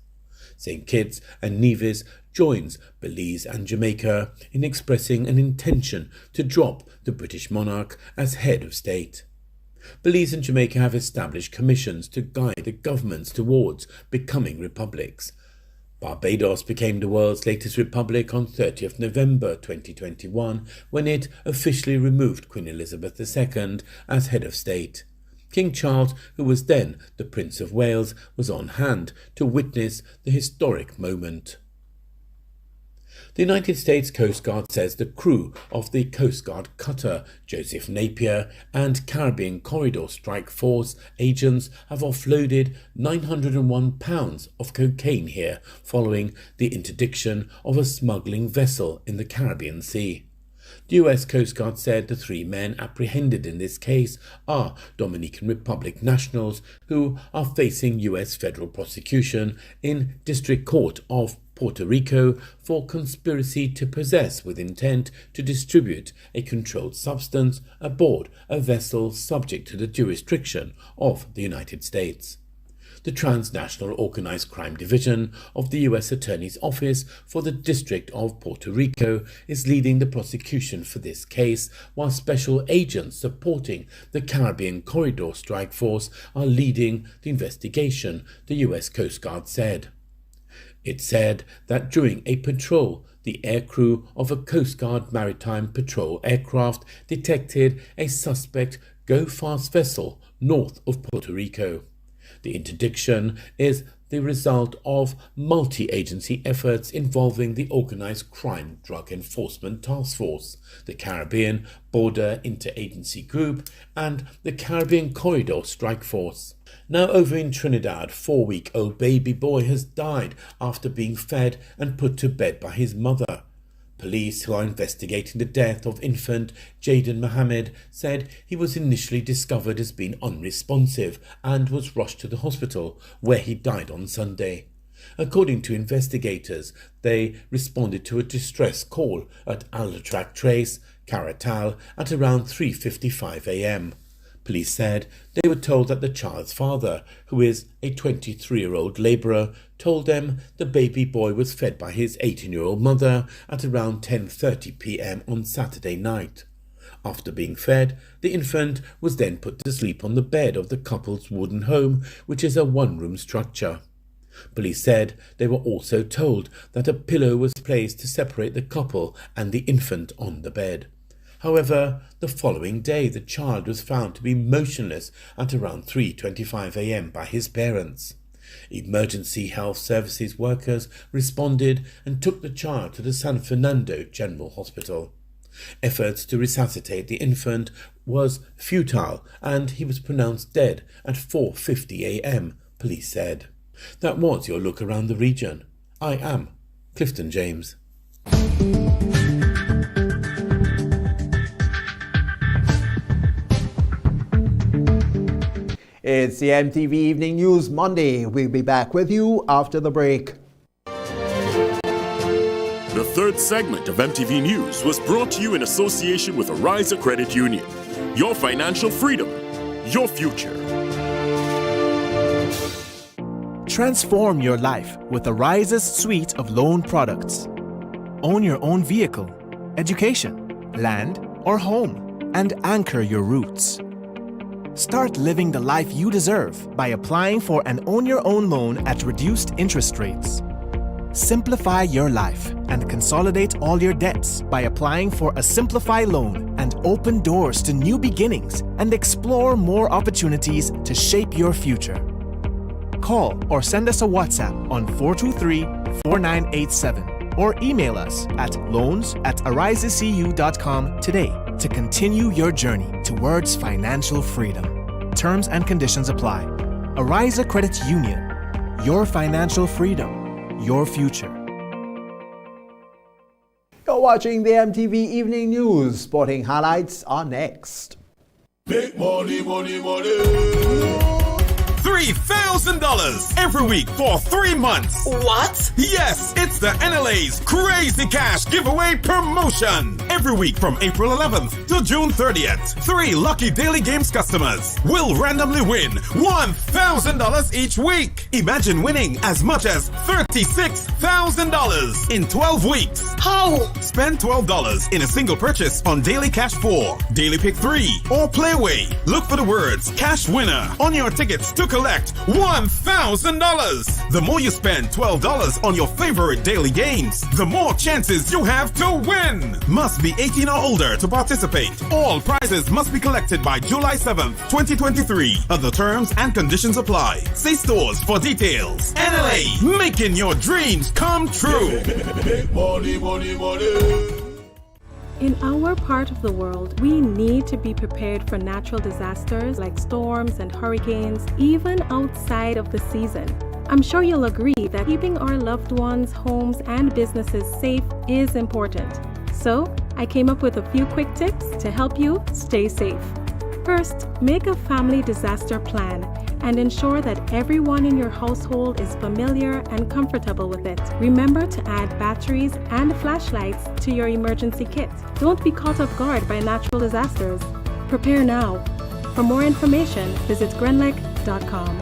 Speaker 12: St Kitts and Nevis joins Belize and Jamaica in expressing an intention to drop the British monarch as head of state. Belize and Jamaica have established commissions to guide the governments towards becoming republics. Barbados became the world's latest republic on 30th November 2021 when it officially removed Queen Elizabeth II as head of state. King Charles, who was then the Prince of Wales, was on hand to witness the historic moment. The United States Coast Guard says the crew of the Coast Guard cutter Joseph Napier and Caribbean Corridor Strike Force agents have offloaded 901 pounds of cocaine here following the interdiction of a smuggling vessel in the Caribbean Sea. The US Coast Guard said the 3 men apprehended in this case are Dominican Republic nationals who are facing US federal prosecution in District Court of Puerto Rico for conspiracy to possess with intent to distribute a controlled substance aboard a vessel subject to the jurisdiction of the United States. The Transnational Organized Crime Division of the U.S. Attorney's Office for the District of Puerto Rico is leading the prosecution for this case, while special agents supporting the Caribbean Corridor Strike Force are leading the investigation, the U.S. Coast Guard said. It said that during a patrol, the aircrew of a Coast Guard maritime patrol aircraft detected a suspect go-fast vessel north of Puerto Rico. The interdiction is the result of multi-agency efforts involving the Organized Crime Drug Enforcement Task Force, the Caribbean Border Interagency Group, and the Caribbean Corridor Strike Force. Now over in Trinidad, 4-week-old baby boy has died after being fed and put to bed by his mother. Police who are investigating the death of infant Jaden Mohammed said he was initially discovered as being unresponsive and was rushed to the hospital where he died on Sunday. According to investigators, they responded to a distress call at Aldertrack Trace, Caratal at around 3:55 a.m. Police said they were told that the child's father, who is a 23-year-old labourer, told them the baby boy was fed by his 18-year-old mother at around 10:30 p.m. on Saturday night. After being fed, the infant was then put to sleep on the bed of the couple's wooden home, which is a one-room structure. Police said they were also told that a pillow was placed to separate the couple and the infant on the bed. However, the following day the child was found to be motionless at around 3:25 a.m. by his parents. Emergency health services workers responded and took the child to the San Fernando General Hospital. Efforts to resuscitate the infant was futile and he was pronounced dead at 4:50 a.m., police said. That was your look around the region. I am Clifton James.
Speaker 3: It's the MTV Evening News Monday. We'll be back with you after the break.
Speaker 10: The third segment of MTV News was brought to you in association with Arise Credit Union. Your financial freedom, your future.
Speaker 11: Transform your life with Arise's suite of loan products. Own your own vehicle, education, land, or home, and anchor your roots. Start living the life you deserve by applying for an Own Your Own loan at reduced interest rates. Simplify your life and consolidate all your debts by applying for a Simplify loan and open doors to new beginnings and explore more opportunities to shape your future. Call or send us a WhatsApp on 423-4987 or email us at loans@arisecu.com today to continue your journey towards financial freedom. Terms and conditions apply. Arise Credit Union. Your financial freedom, your future.
Speaker 3: You're watching the MTV Evening News. Sporting highlights are next.
Speaker 13: Big money, money, money. $3,000 every week for 3 months.
Speaker 24: What?
Speaker 13: Yes, it's the NLA's Crazy Cash Giveaway Promotion. Every week from April 11th to June 30th, 3 lucky Daily Games customers will randomly win $1,000 each week. Imagine winning as much as $36,000 in 12 weeks.
Speaker 24: How?
Speaker 13: Spend $12 in a single purchase on Daily Cash 4, Daily Pick 3, or Playway. Look for the words Cash Winner on your tickets to collect $1,000. The more you spend $12 on your favorite daily games, the more chances you have to win. Must be 18 or older to participate. All prizes must be collected by July 7th, 2023. Other terms and conditions apply. See stores for details. NLA, making your dreams come true. Money, money, money.
Speaker 14: In our part of the world, we need to be prepared for natural disasters like storms and hurricanes, even outside of the season. I'm sure you'll agree that keeping our loved ones, homes, and businesses safe is important. So, I came up with a few quick tips to help you stay safe. First, make a family disaster plan and ensure that everyone in your household is familiar and comfortable with it. Remember to add batteries and flashlights to your emergency kit. Don't be caught off guard by natural disasters. Prepare now. For more information, visit grenlec.com.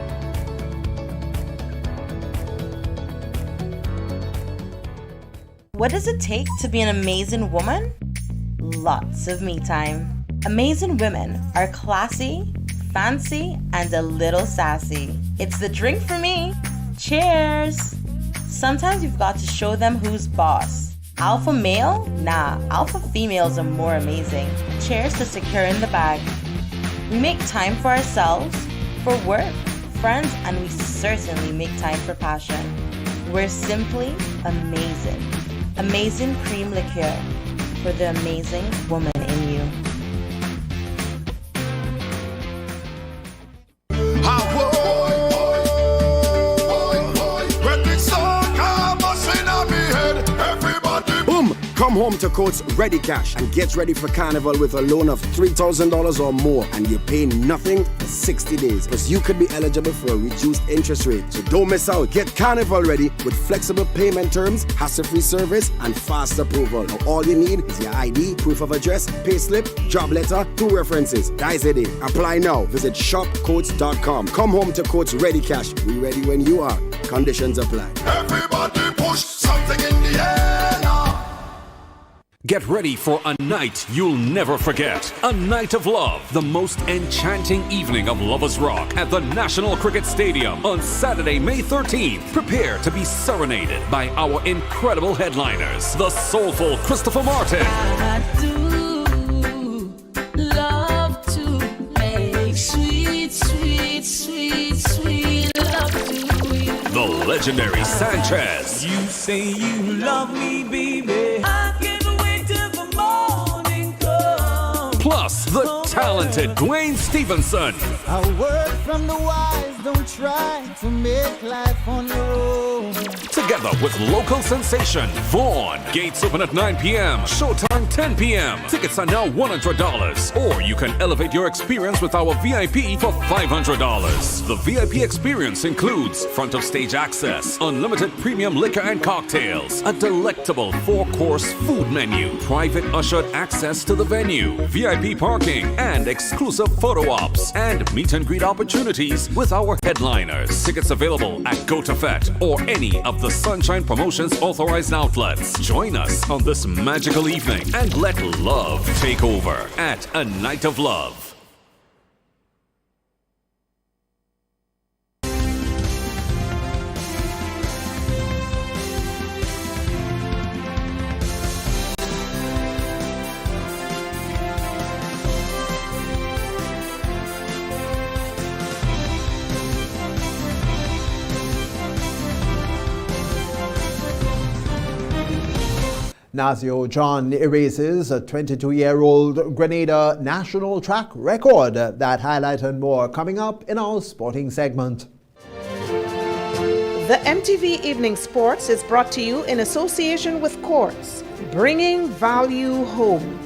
Speaker 15: What does it take to be an amazing woman? Lots of me time. Amazing women are classy, fancy, and a little sassy. It's the drink for me. Cheers! Sometimes you've got to show them who's boss. Alpha male? Nah, alpha females are more amazing. Cheers to securing the bag. We make time for ourselves, for work, friends, and we certainly make time for passion. We're simply amazing. Amazing cream liqueur for the amazing woman in you.
Speaker 17: Come home to Coats Ready Cash and get ready for Carnival with a loan of $3,000 or more, and you pay nothing for 60 days. Plus, you could be eligible for a reduced interest rate. So don't miss out. Get Carnival ready with flexible payment terms, hassle-free service, and fast approval. Now, all you need is your ID, proof of address, payslip, job letter, 2 references. That's it. Apply now. Visit shopcoats.com. Come home to Coats Ready Cash. We ready when you are. Conditions apply.
Speaker 18: Everybody push something in the air now.
Speaker 27: Get ready for a night you'll never forget. A night of love. The most enchanting evening of Lovers Rock at the National Cricket Stadium on Saturday, May 13th. Prepare to be serenaded by our incredible headliners, the soulful Christopher Martin.
Speaker 6: I do love to make sweet, sweet, sweet, sweet love to you.
Speaker 27: The legendary Sanchez.
Speaker 6: You say you love me, baby. I can't wait till the morning comes.
Speaker 27: Plus, the talented Dwayne Stevenson.
Speaker 4: A word from the wise, don't try to make life on your own.
Speaker 27: Together with local sensation, Vaughn. Gates open at 9 p.m. Showtime 10 p.m. Tickets are now $100. Or you can elevate your experience with our VIP for $500. The VIP experience includes front of stage access, unlimited premium liquor and cocktails, a delectable 4-course food menu, private ushered access to the venue, VIP parking, and exclusive photo ops, and meet and greet opportunities with our headliners. Tickets available at GoToFet or any of the Sunshine Promotions authorized outlets. Join us on this magical evening and let love take over at A Night of Love.
Speaker 3: Nazio John erases a 22-year-old Grenada national track record. That highlight and more coming up in our sporting segment.
Speaker 19: The MTV Evening Sports is brought to you in association with Quartz, bringing value home.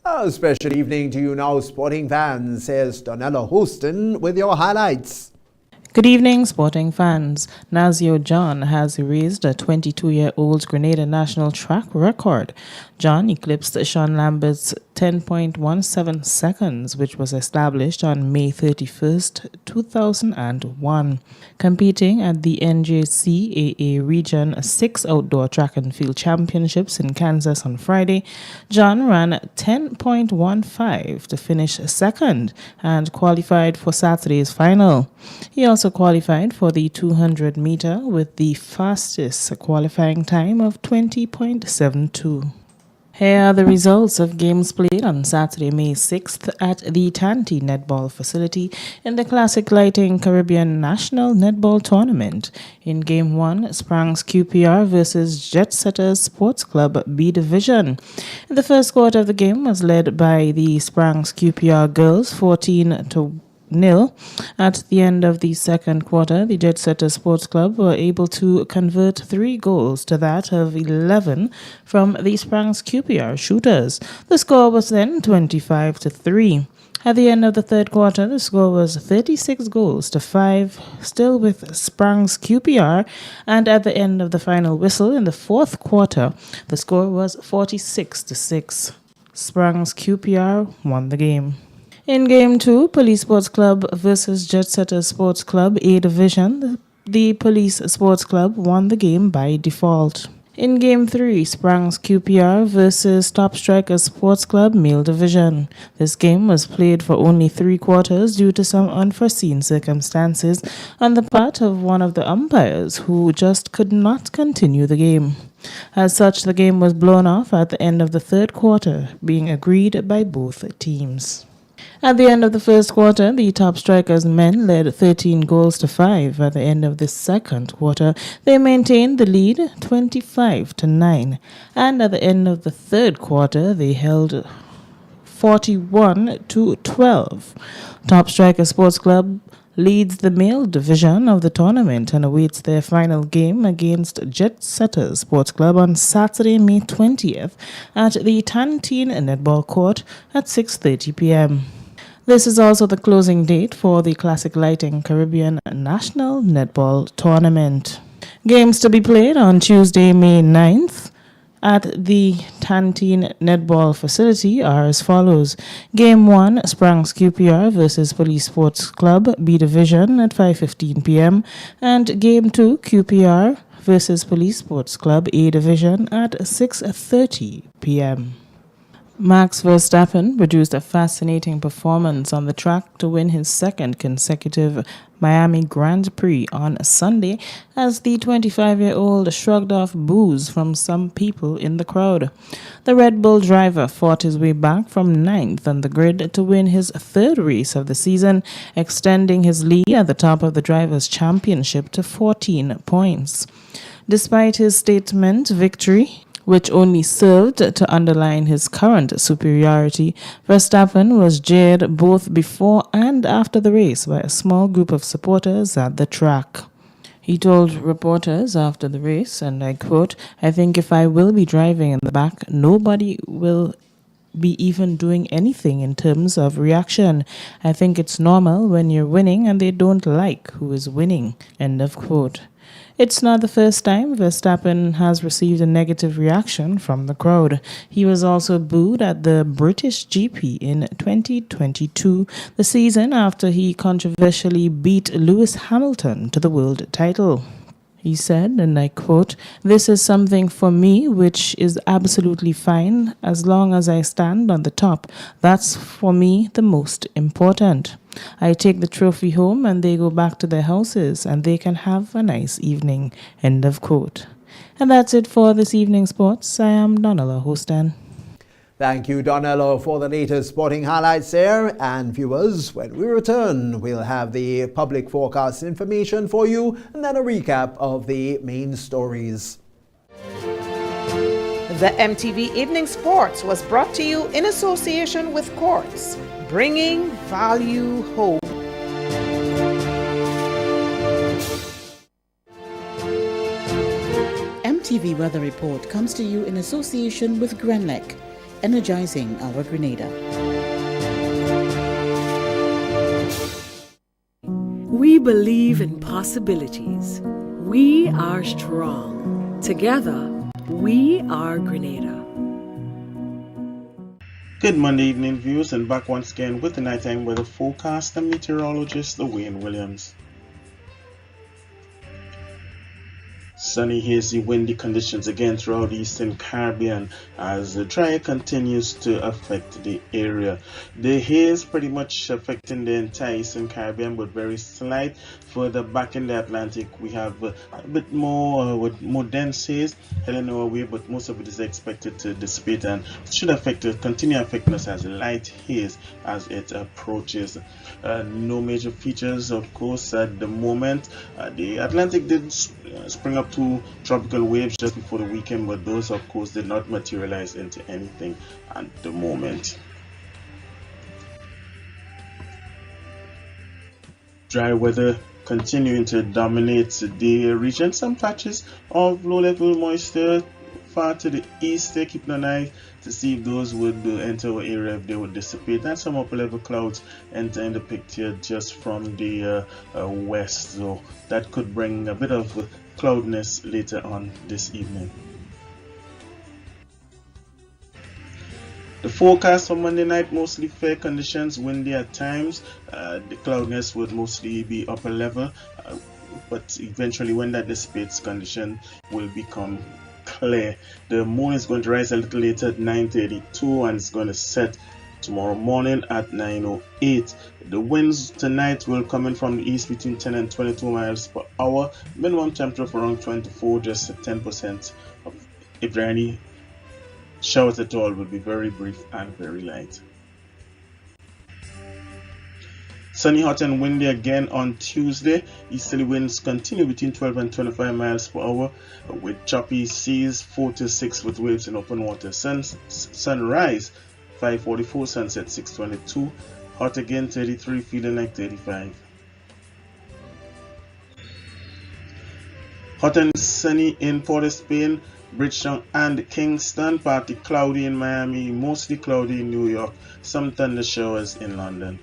Speaker 3: A special evening to you now, sporting fans, says Donella Houston with your highlights.
Speaker 5: Good evening, sporting fans. Nazio John has erased a 22-year-old Grenada national track record. John eclipsed Sean Lambert's 10.17 seconds, which was established on May 31st, 2001. Competing at the NJCAA Region 6 Outdoor Track and Field Championships in Kansas on Friday, John ran 10.15 to finish second and qualified for Saturday's final. He also qualified for the 200 meter with the fastest qualifying time of 20.72. Here are the results of games played on Saturday, May 6th at the Tanti Netball Facility in the Classic Lighting Caribbean National Netball Tournament. In Game 1, Sprangs QPR versus Jet Setters Sports Club B Division. The first quarter of the game was led by the Sprangs QPR girls 14-0. At the end of the second quarter, the Jet Setter Sports Club were able to convert 3 goals to that of 11 from the Sprangs QPR shooters. The score was then 25-3. At the end of the third quarter, the score was 36 goals to 5, still with Sprangs QPR, and at the end of the final whistle in the fourth quarter, the score was 46-6. Sprangs QPR won the game. In Game 2, Police Sports Club versus Jet Setters Sports Club A Division, the Police Sports Club won the game by default. In Game 3, Sprangs QPR versus Top Strikers Sports Club Male Division. This game was played for only 3 quarters due to some unforeseen circumstances on the part of one of the umpires who just could not continue the game. As such, the game was blown off at the end of the third quarter, being agreed by both teams. At the end of the first quarter, the Top Strikers men led 13 goals to 5. At the end of the second quarter, they maintained the lead 25-9. And at the end of the third quarter, they held 41-12. Top Strikers Sports Club leads the male division of the tournament and awaits their final game against Jet Setters Sports Club on Saturday, May 20th at the Tantine Netball Court at 6:30 p.m. This is also the closing date for the Classic Lighting Caribbean National Netball Tournament. Games to be played on Tuesday, May 9th at the Tantine Netball Facility are as follows. Game 1, Sprangs QPR versus Police Sports Club B Division at 5:15 p.m. and Game 2, QPR versus Police Sports Club A Division at 6:30 p.m. Max Verstappen produced a fascinating performance on the track to win his second consecutive Miami Grand Prix on Sunday as the 25-year-old shrugged off boos from some people in the crowd. The Red Bull driver fought his way back from 9th on the grid to win his third race of the season, extending his lead at the top of the Drivers' Championship to 14 points. Despite his statement victory, which only served to underline his current superiority, Verstappen was jeered both before and after the race by a small group of supporters at the track. He told reporters after the race, and I quote, "I think if I will be driving in the back, nobody will be even doing anything in terms of reaction. I think it's normal when you're winning and they don't like who is winning," end of quote. It's not the first time Verstappen has received a negative reaction from the crowd. He was also booed at the British GP in 2022, the season after he controversially beat Lewis Hamilton to the world title. He said, and I quote, "This is something for me which is absolutely fine as long as I stand on the top. That's for me the most important. I take the trophy home and they go back to their houses and they can have a nice evening," end of quote. And that's it for this evening's sports. I am Donella Hostan.
Speaker 3: Thank you, Donello, for the latest sporting highlights there. And viewers, when we return, we'll have the public forecast information for you and then a recap of the main stories.
Speaker 19: The MTV Evening Sports was brought to you in association with Quartz, bringing value home.
Speaker 2: MTV Weather Report comes to you in association with Grenlec, energizing our Grenada.
Speaker 8: We believe in possibilities. We are strong. Together, we are Grenada.
Speaker 1: Good Monday evening, viewers, and back once again with the nighttime weather forecast and meteorologist Wayne Williams. Sunny, hazy, windy conditions again throughout the Eastern Caribbean as the dry air continues to affect the area. The haze pretty much affecting the entire Eastern Caribbean, but very slight. Further back in the Atlantic, we have a bit more with more dense haze heading our way, but most of it is expected to dissipate and should continue affecting us as a light haze as it approaches. No major features, of course, at the moment. The Atlantic did spring up 2 tropical waves just before the weekend, but those, of course, did not materialize into anything at the moment. Dry weather continuing to dominate the region. Some patches of low-level moisture far to the east. They're keeping an eye to see if those would enter our area, if they would dissipate, and some upper-level clouds entering the picture just from the west. So that could bring a bit of cloudiness later on this evening. The forecast for Monday night, mostly fair conditions, windy at times. The cloudiness would mostly be upper level, but eventually when that dissipates, condition will become clear. The moon is going to rise a little later at 9:32 and it's going to set tomorrow morning at 9:08. The winds tonight will come in from the east between 10 and 22 miles per hour. Minimum temperature of around 24, just 10% of, if there are any showers at all, will be very brief and very light. Sunny, hot and windy again on Tuesday. Easterly winds continue between 12 and 25 miles per hour with choppy seas, 4 to 6 with waves in open water. Sunrise 5:44, sunset 6:22. Hot again 33, feeling like 35. Hot and sunny in Port of Spain, Bridgetown and Kingston. Partly cloudy in Miami, mostly cloudy in New York. Some thunder showers in London.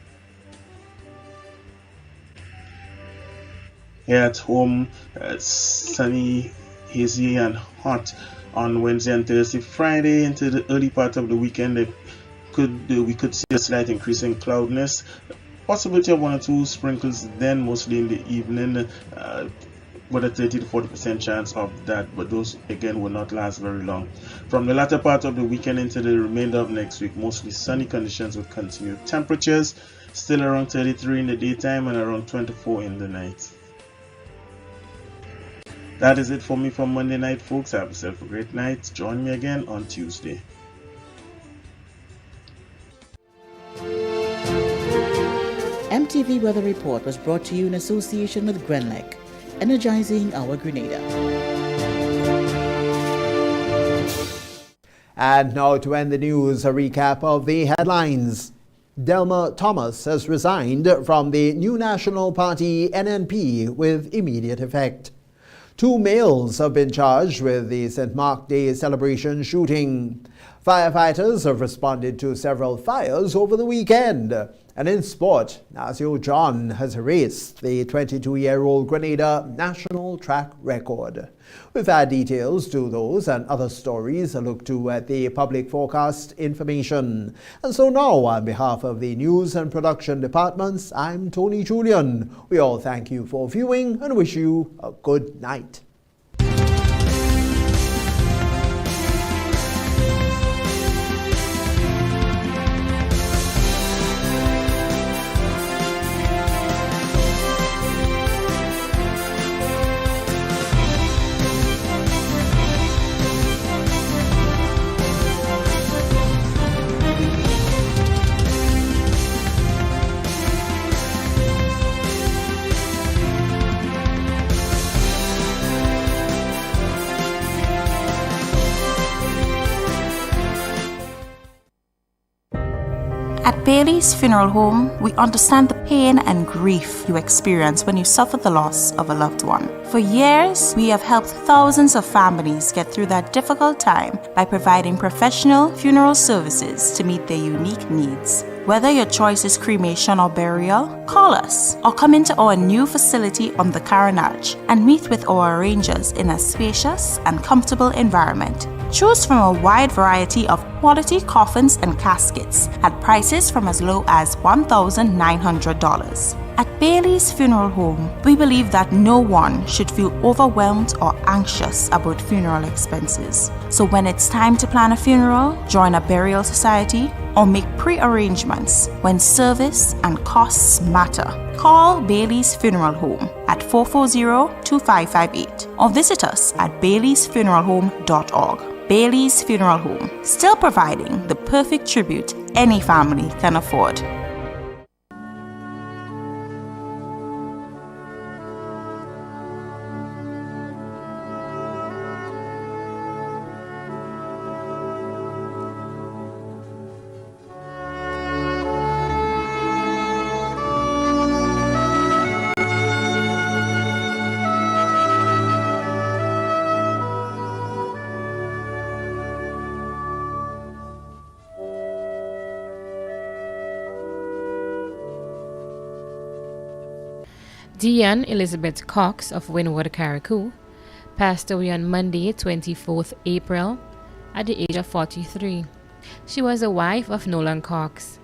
Speaker 1: Here at home, sunny, hazy and hot on Wednesday and Thursday. Friday into the early part of the weekend, we could see a slight increase in cloudiness. Possibility of 1 or 2 sprinkles then, mostly in the evening, with a 30 to 40% chance of that, but those again will not last very long. From the latter part of the weekend into the remainder of next week, mostly sunny conditions will continue. Temperatures still around 33 in the daytime and around 24 in the night. That is it for me for Monday night, folks. Have yourself a great night. Join me again on Tuesday.
Speaker 2: MTV Weather Report was brought to you in association with Grenlec, energizing our Grenada.
Speaker 3: And now to end the news, a recap of the headlines. Delma Thomas has resigned from the New National Party NNP with immediate effect. 2 males have been charged with the St. Mark Day celebration shooting. Firefighters have responded to several fires over the weekend. And in sport, Nazio John has erased the 22-year-old Grenada national track record. We've had details to those and other stories, a look to at the public forecast information. And so now, on behalf of the news and production departments, I'm Tony Julian. We all thank you for viewing and wish you a good night.
Speaker 20: At Bailey's Funeral Home, we understand the pain and grief you experience when you suffer the loss of a loved one. For years, we have helped thousands of families get through that difficult time by providing professional funeral services to meet their unique needs. Whether your choice is cremation or burial, call us or come into our new facility on the Carenage and meet with our arrangers in a spacious and comfortable environment. Choose from a wide variety of quality coffins and caskets at prices from as low as $1,900. At Bailey's Funeral Home, we believe that no one should feel overwhelmed or anxious about funeral expenses. So when it's time to plan a funeral, join a burial society, or make pre-arrangements when service and costs matter, call Bailey's Funeral Home at 440-2558 or visit us at baileysfuneralhome.org. Bailey's Funeral Home, still providing the perfect tribute any family can afford.
Speaker 9: Deanne Elizabeth Cox of Wynwood, Carriacou, passed away on Monday, 24th April, at the age of 43. She was the wife of Nolan Cox,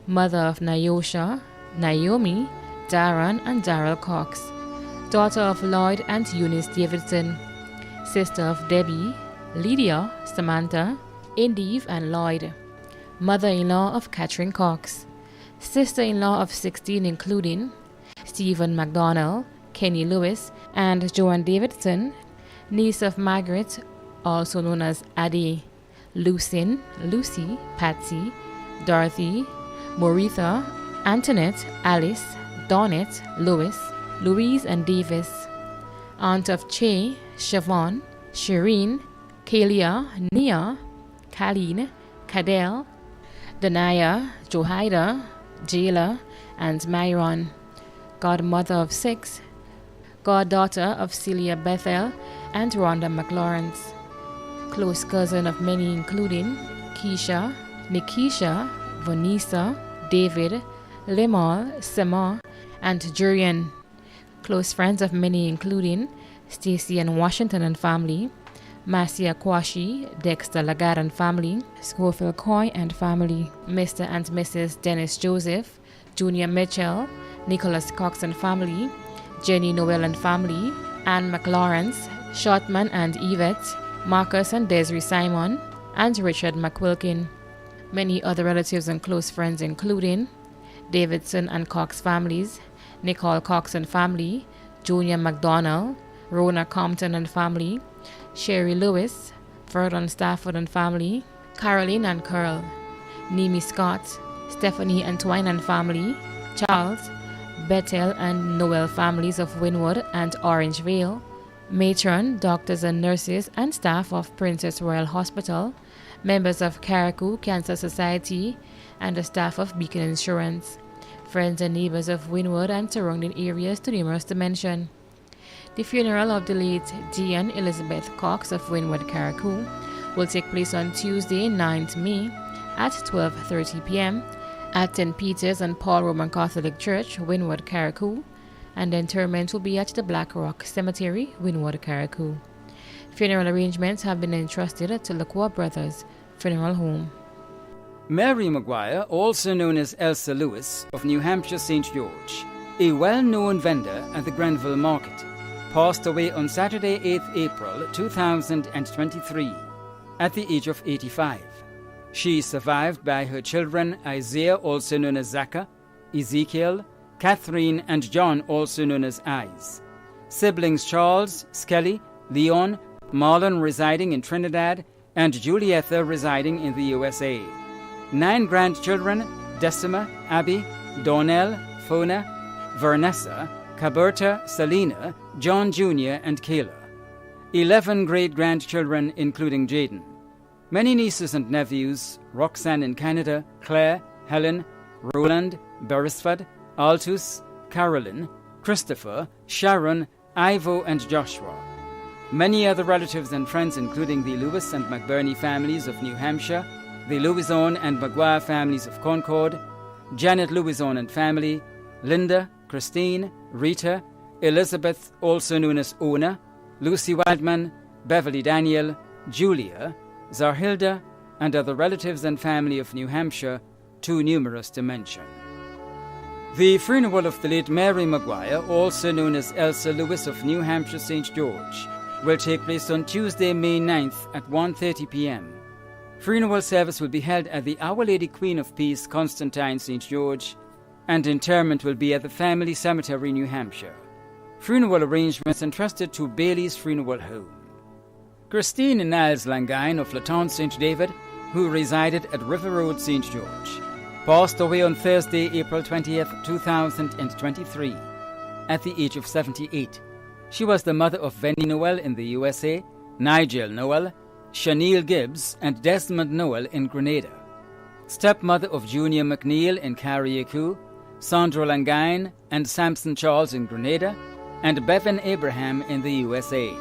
Speaker 9: mother of Nyosha, Naomi, Darren, and Darrell Cox, daughter of Lloyd and Eunice Davidson, sister of Debbie, Lydia, Samantha, Indeve, and Lloyd, mother-in-law of Catherine Cox, sister-in-law of 16 including Stephen McDonnell, Kenny Lewis, and Joan Davidson, niece of Margaret, also known as Addie, Lucin, Lucy, Patsy, Dorothy, Moritha, Antoinette, Alice, Donette, Louis, Louise, and Davis, aunt of Che, Siobhan, Shireen, Kalia, Nia, Colleen, Cadell, Danaya, Johaida, Jayla, and Myron, godmother of 6, goddaughter of Celia Bethel and Rhonda McLawrence, close cousin of many including Keisha, Nikisha, Vanessa, David, Limal, Sema, and Jurian, close friends of many including Stacy and Washington and family, Marcia Kwashi, Dexter Lagarde and family, Schofield Coy and family, Mr. and Mrs. Dennis Joseph, Junior Mitchell, Nicholas Cox and family, Jenny Noel and family, Anne McLawrence, Shortman and Yvette, Marcus and Desiree Simon, and Richard McQuilkin. Many other relatives and close friends including Davidson and Cox families, Nicole Cox and family, Junior McDonald, Rona Compton and family, Sherry Lewis, Verdon Stafford and family, Caroline and Curl, Nemi Scott, Stephanie and Twine and family, Charles, Bethel and Noel families of Wynwood and Orangevale, matron, doctors and nurses and staff of Princess Royal Hospital, members of Carriacou Cancer Society, and the staff of Beacon Insurance, friends and neighbors of Wynwood and surrounding areas too numerous to mention. The funeral of the late Deanne Elizabeth Cox of Wynwood, Carriacou will take place on Tuesday, 9th May at 12:30 p.m. at St. Peter's and Paul Roman Catholic Church, Wynwood, Carriacou, and the interment will be at the Black Rock Cemetery, Wynwood, Carriacou. Funeral arrangements have been entrusted to Lacroix Brothers Funeral Home.
Speaker 16: Mary Maguire, also known as Elsa Lewis of New Hampshire St. George, a well-known vendor at the Granville Market, passed away on Saturday, 8th April 2023 at the age of 85. She is survived by her children Isaiah, also known as Zaka, Ezekiel, Catherine, and John, also known as Eyes. Siblings Charles, Skelly, Leon, Marlon residing in Trinidad, and Julietha residing in the USA. 9 grandchildren, Decima, Abby, Donnell, Fona, Vernessa, Caberta, Selena, John Jr., and Kayla. 11 great-grandchildren, including Jaden. Many nieces and nephews, Roxanne in Canada, Claire, Helen, Roland, Beresford, Altus, Carolyn, Christopher, Sharon, Ivo, and Joshua. Many other relatives and friends, including the Lewis and McBurney families of New Hampshire, the Louison and Maguire families of Concord, Janet Louison and family, Linda, Christine, Rita, Elizabeth, also known as Ona, Lucy Wildman, Beverly Daniel, Julia, Zarhilda, and other relatives and family of New Hampshire, too numerous to mention. The funeral of the late Mary Maguire, also known as Elsa Lewis of New Hampshire St. George, will take place on Tuesday, May 9th at 1:30 p.m. Funeral service will be held at the Our Lady Queen of Peace, Constantine St. George, and interment will be at the family cemetery, New Hampshire. Funeral arrangements entrusted to Bailey's Funeral Home. Christine Niles Langine of Laton St. David, who resided at River Road, St. George, passed away on Thursday, April 20th, 2023, at the age of 78. She was the mother of Venny Noel in the USA, Nigel Noel, Shaniel Gibbs, and Desmond Noel in Grenada. Stepmother of Junior McNeil in Carriacou, Sandra Langine and Samson Charles in Grenada, and Bevan Abraham in the USA.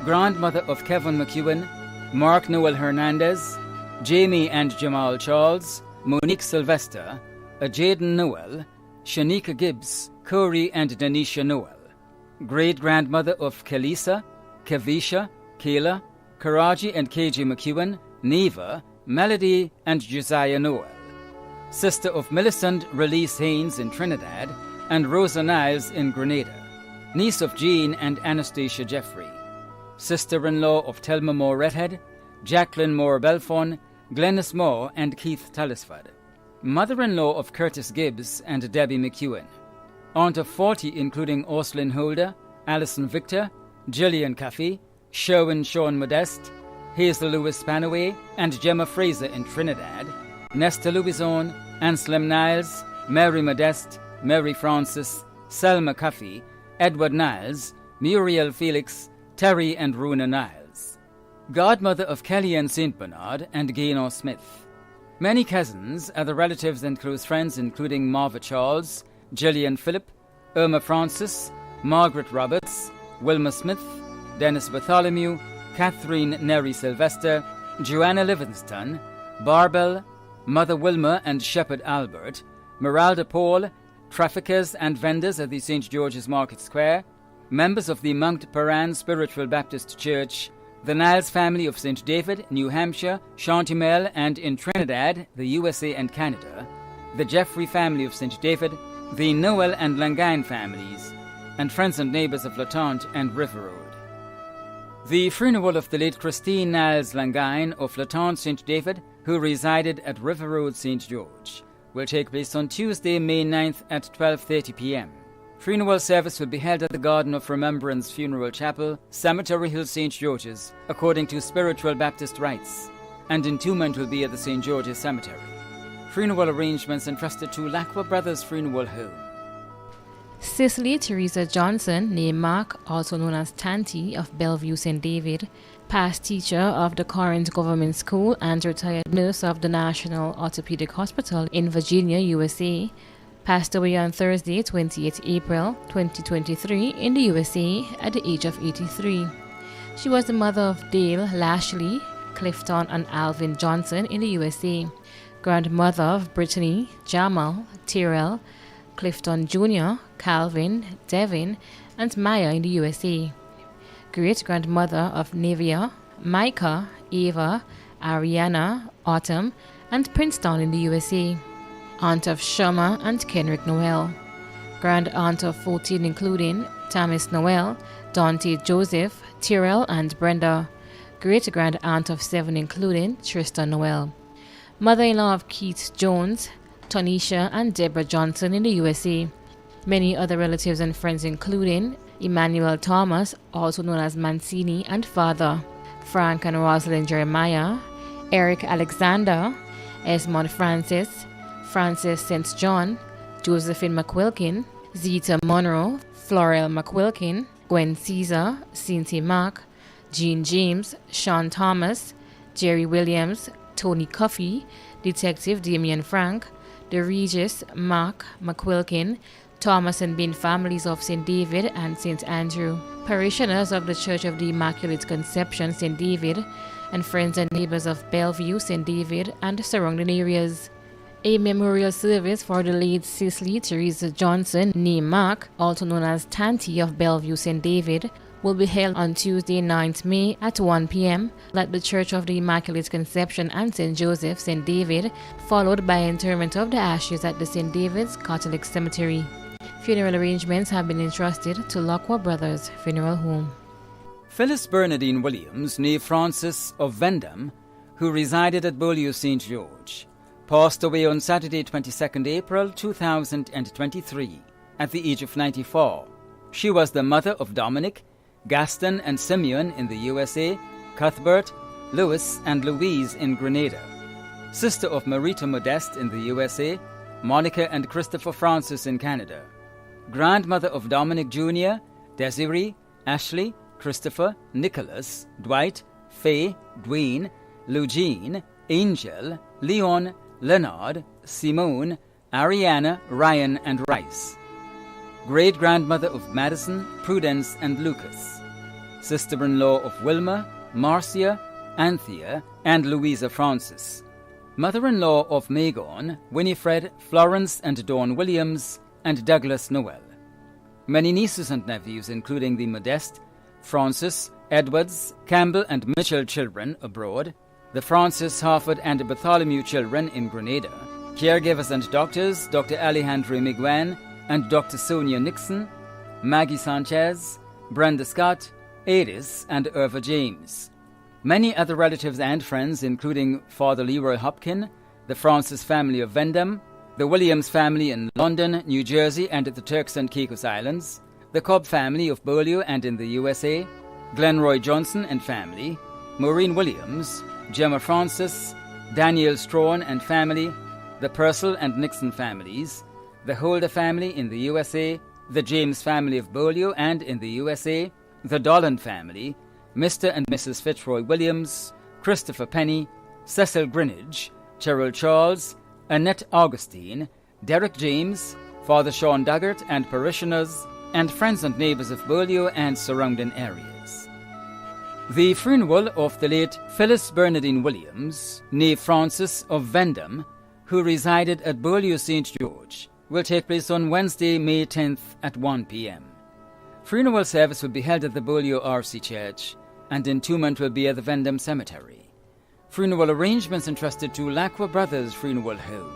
Speaker 16: Grandmother of Kevin McEwen, Mark Noel Hernandez, Jamie and Jamal Charles, Monique Sylvester, Jaden Noel, Shanika Gibbs, Corey and Danisha Noel. Great-grandmother of Kelisa, Kevisha, Kayla, Karaji and KJ McEwen, Neva, Melody and Josiah Noel. Sister of Millicent Release Haynes in Trinidad and Rosa Niles in Grenada. Niece of Jean and Anastasia Jeffrey. Sister-in-law of Thelma Moore Redhead, Jacqueline Moore Belfon, Glennis Moore and Keith Tallisford. Mother-in-law of Curtis Gibbs and Debbie McEwen. Aunt of 40 including Orslyn Holder, Alison Victor, Gillian Caffey, Sherwin Sean Modeste, Hazel Lewis Spanaway and Gemma Fraser in Trinidad, Nesta Louison, Anselm Niles, Mary Modeste, Mary Francis, Selma Caffey, Edward Niles, Muriel Felix, Terry and Runa Niles. Godmother of Kelly and St. Bernard and Gaynor Smith. Many cousins, other relatives and close friends including Marva Charles, Gillian Phillip, Irma Francis, Margaret Roberts, Wilma Smith, Dennis Bartholomew, Catherine Neri Sylvester, Joanna Livingston, Barbell, Mother Wilma and Shepherd Albert, Meralda Paul, traffickers and vendors at the St. George's Market Square, members of the Mount Paran Spiritual Baptist Church, the Niles family of St. David, New Hampshire, Chantimel and in Trinidad, the USA and Canada, the Jeffrey family of St. David, the Noel and Langine families, and friends and neighbors of Latente and River Road. The funeral of the late Christine Niles Langine of Latente St. David, who resided at River Road, St. George, will take place on Tuesday, May 9th at 12:30 p.m. Funeral service will be held at the Garden of Remembrance Funeral Chapel, Cemetery Hill, St. George's, according to Spiritual Baptist rites, and entombment will be at the St. George's Cemetery. Funeral arrangements entrusted to Lacqua Brothers Funeral Home.
Speaker 9: Cicely Teresa Johnson, née Mark, also known as Tanti of Bellevue St. David, past teacher of the Corinth Government School and retired nurse of the National Orthopedic Hospital in Virginia, USA, passed away on Thursday, 28 April 2023 in the USA at the age of 83. She was the mother of Dale, Lashley, Clifton and Alvin Johnson in the USA, grandmother of Brittany, Jamal, Tyrell, Clifton Jr., Calvin, Devin, and Maya in the USA, great-grandmother of Nevia, Micah, Ava, Ariana, Autumn, and Princeton in the USA, aunt of Shama and Kenrick Noel, grand-aunt of 14 including Tamis Noel, Dante Joseph, Tyrell, and Brenda, great-grand-aunt of 7 including Tristan Noel, mother-in-law of Keith Jones, Tonisha, and Deborah Johnson in the USA. Many other relatives and friends including Emmanuel Thomas, also known as Mancini, and father, Frank and Rosalind Jeremiah, Eric Alexander, Esmond Francis, Francis St. John, Josephine McQuilkin, Zita Monroe, Florel McQuilkin, Gwen Caesar, Cynthia Mark, Jean James, Sean Thomas, Jerry Williams, Tony Cuffey, Detective Damian Frank, the Regis, Mark McQuilkin, Thomas and Bean families of St. David and St. Andrew, parishioners of the Church of the Immaculate Conception, St. David, and friends and neighbors of Bellevue, St. David, and surrounding areas. A memorial service for the late Cicely Teresa Johnson, née Mark, also known as Tanti of Bellevue, St. David, will be held on Tuesday, 9th May at 1 p.m. at the Church of the Immaculate Conception and St. Joseph, St. David, followed by interment of the ashes at the St. David's Catholic Cemetery. Funeral arrangements have been entrusted to Lockwar Brothers Funeral Home.
Speaker 16: Phyllis Bernadine Williams, née Francis of Vendham, who resided at Beaulieu St. George, passed away on Saturday, 22nd April 2023, at the age of 94. She was the mother of Dominic, Gaston and Simeon in the USA, Cuthbert, Louis and Louise in Grenada, sister of Marita Modeste in the USA, Monica and Christopher Francis in Canada, grandmother of Dominic Jr., Desiree, Ashley, Christopher, Nicholas, Dwight, Faye, Dwayne, Lugene, Angel, Leon, Leonard, Simone, Ariana, Ryan and Rice, great-grandmother of Madison, Prudence and Lucas, sister-in-law of Wilma, Marcia, Anthea and Louisa Francis, mother-in-law of Megon, Winifred, Florence and Dawn Williams, and Douglas Noel. Many nieces and nephews, including the Modeste, Francis, Edwards, Campbell and Mitchell children abroad, the Francis, Harford and Bartholomew children in Grenada, caregivers and doctors, Dr. Alejandro Miguel and Dr. Sonia Nixon, Maggie Sanchez, Brenda Scott, Adis and Irva James. Many other relatives and friends, including Father Leroy Hopkin, the Francis family of Vendham, the Williams family in London, New Jersey and the Turks and Caicos Islands, the Cobb family of Beaulieu and in the USA, Glenroy Johnson and family, Maureen Williams, Gemma Francis, Daniel Strawn and family, the Purcell and Nixon families, the Holder family in the USA, the James family of Beaulieu and in the USA, the Dolan family, Mr. and Mrs. Fitzroy Williams, Christopher Penny, Cecil Greenidge, Cheryl Charles, Annette Augustine, Derek James, Father Sean Duggart and parishioners, and friends and neighbours of Beaulieu and surrounding areas. The funeral of the late Phyllis Bernadine Williams, née Francis of Vendham, who resided at Beaulieu St. George, will take place on Wednesday, May 10th at 1 p.m. Funeral service will be held at the Beaulieu RC Church, and entombment will be at the Vendham Cemetery. Funeral arrangements entrusted to Lacqua Brothers Funeral Home.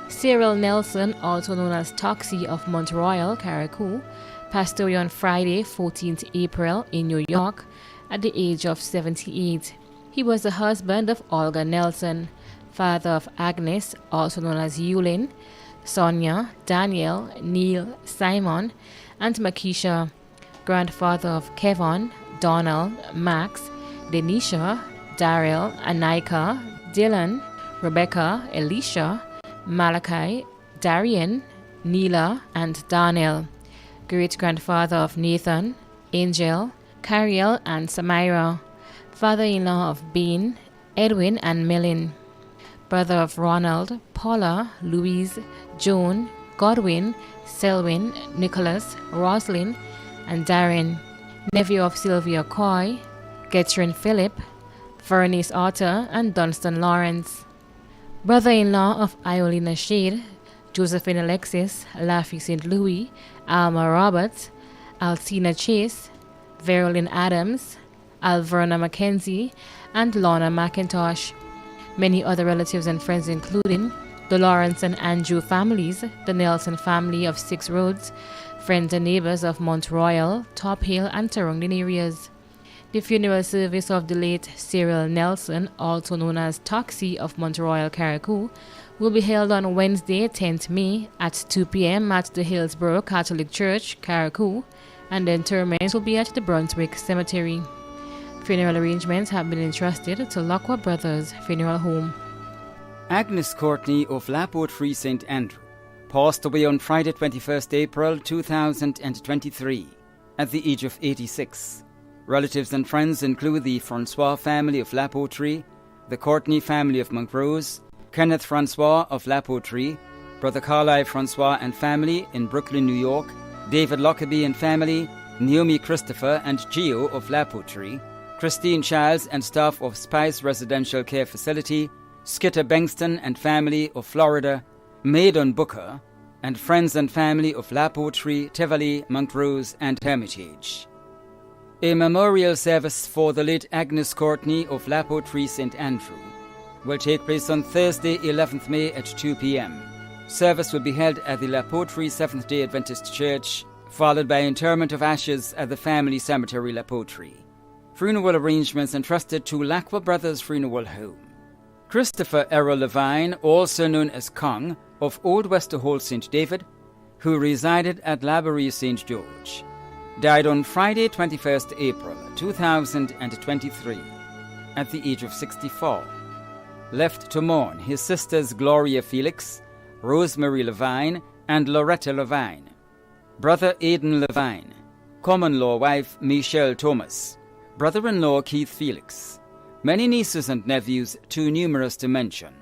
Speaker 9: Cyril Nelson, also known as Toxie of Mount Royal, Carriacou, passed away on Friday, 14th April in New York at the age of 78. He was the husband of Olga Nelson, father of Agnes, also known as Yulin, Sonia, Daniel, Neil, Simon, and Makisha, grandfather of Kevin, Donald, Max, Denisha, Daryl, Anika, Dylan, Rebecca, Elisha, Malachi, Darian, Neela, and Daniel, great-grandfather of Nathan, Angel, Cariel, and Samira, father-in-law of Bean, Edwin, and Millen, brother of Ronald, Paula, Louise, Joan, Godwin, Selwyn, Nicholas, Roslyn, and Darren, nephew of Sylvia Coy, Gertrude Phillip, Vernice Otter, and Dunstan Lawrence, brother-in-law of Iolina Shade, Josephine Alexis, Laffy St. Louis, Alma Roberts, Alcina Chase, Verolyn Adams, Alverna Mackenzie, and Lorna McIntosh. Many other relatives and friends including the Lawrence and Andrew families, the Nelson family of Six Roads, friends and neighbors of Mount Royal, Top Hill, and surrounding areas. The funeral service of the late Cyril Nelson, also known as Toxie of Mount Royal, Carriacou, will be held on Wednesday, 10th May at 2 p.m. at the Hillsborough Catholic Church, Carriacou, and the interment will be at the Brunswick Cemetery. Funeral arrangements have been entrusted to Lacqua Brothers Funeral Home.
Speaker 16: Agnes Courtney of Lapotree St. Andrew passed away on Friday, 21st April 2023 at the age of 86. Relatives and friends include the Francois family of Lapotree, the Courtney family of Montrose, Kenneth Francois of Lapotree, Brother Carlisle Francois and family in Brooklyn, New York, David Lockaby and family, Naomi Christopher and Gio of Lapotree, Christine Childs and staff of Spice Residential Care Facility, Skitter Bengston and family of Florida, Maidon Booker, and friends and family of Lapotree, Tivoli, Montrose, and Hermitage. A memorial service for the late Agnes Courtney of Lapotree St. Andrew will take place on Thursday, 11th May at 2 p.m. Service will be held at the Lapotree Seventh-day Adventist Church, followed by interment of ashes at the family cemetery Lapotree. Funeral arrangements entrusted to Lacqua Brothers Funeral Home. Christopher Errol Levine, also known as Kong, of Old Westerhold St. David, who resided at Laborie St. George, died on Friday, 21st April 2023, at the age of 64. Left to mourn his sisters Gloria Felix, Rosemary Levine, and Loretta Levine, brother Aidan Levine, common-law wife Michelle Thomas, brother-in-law Keith Felix, many nieces and nephews too numerous to mention,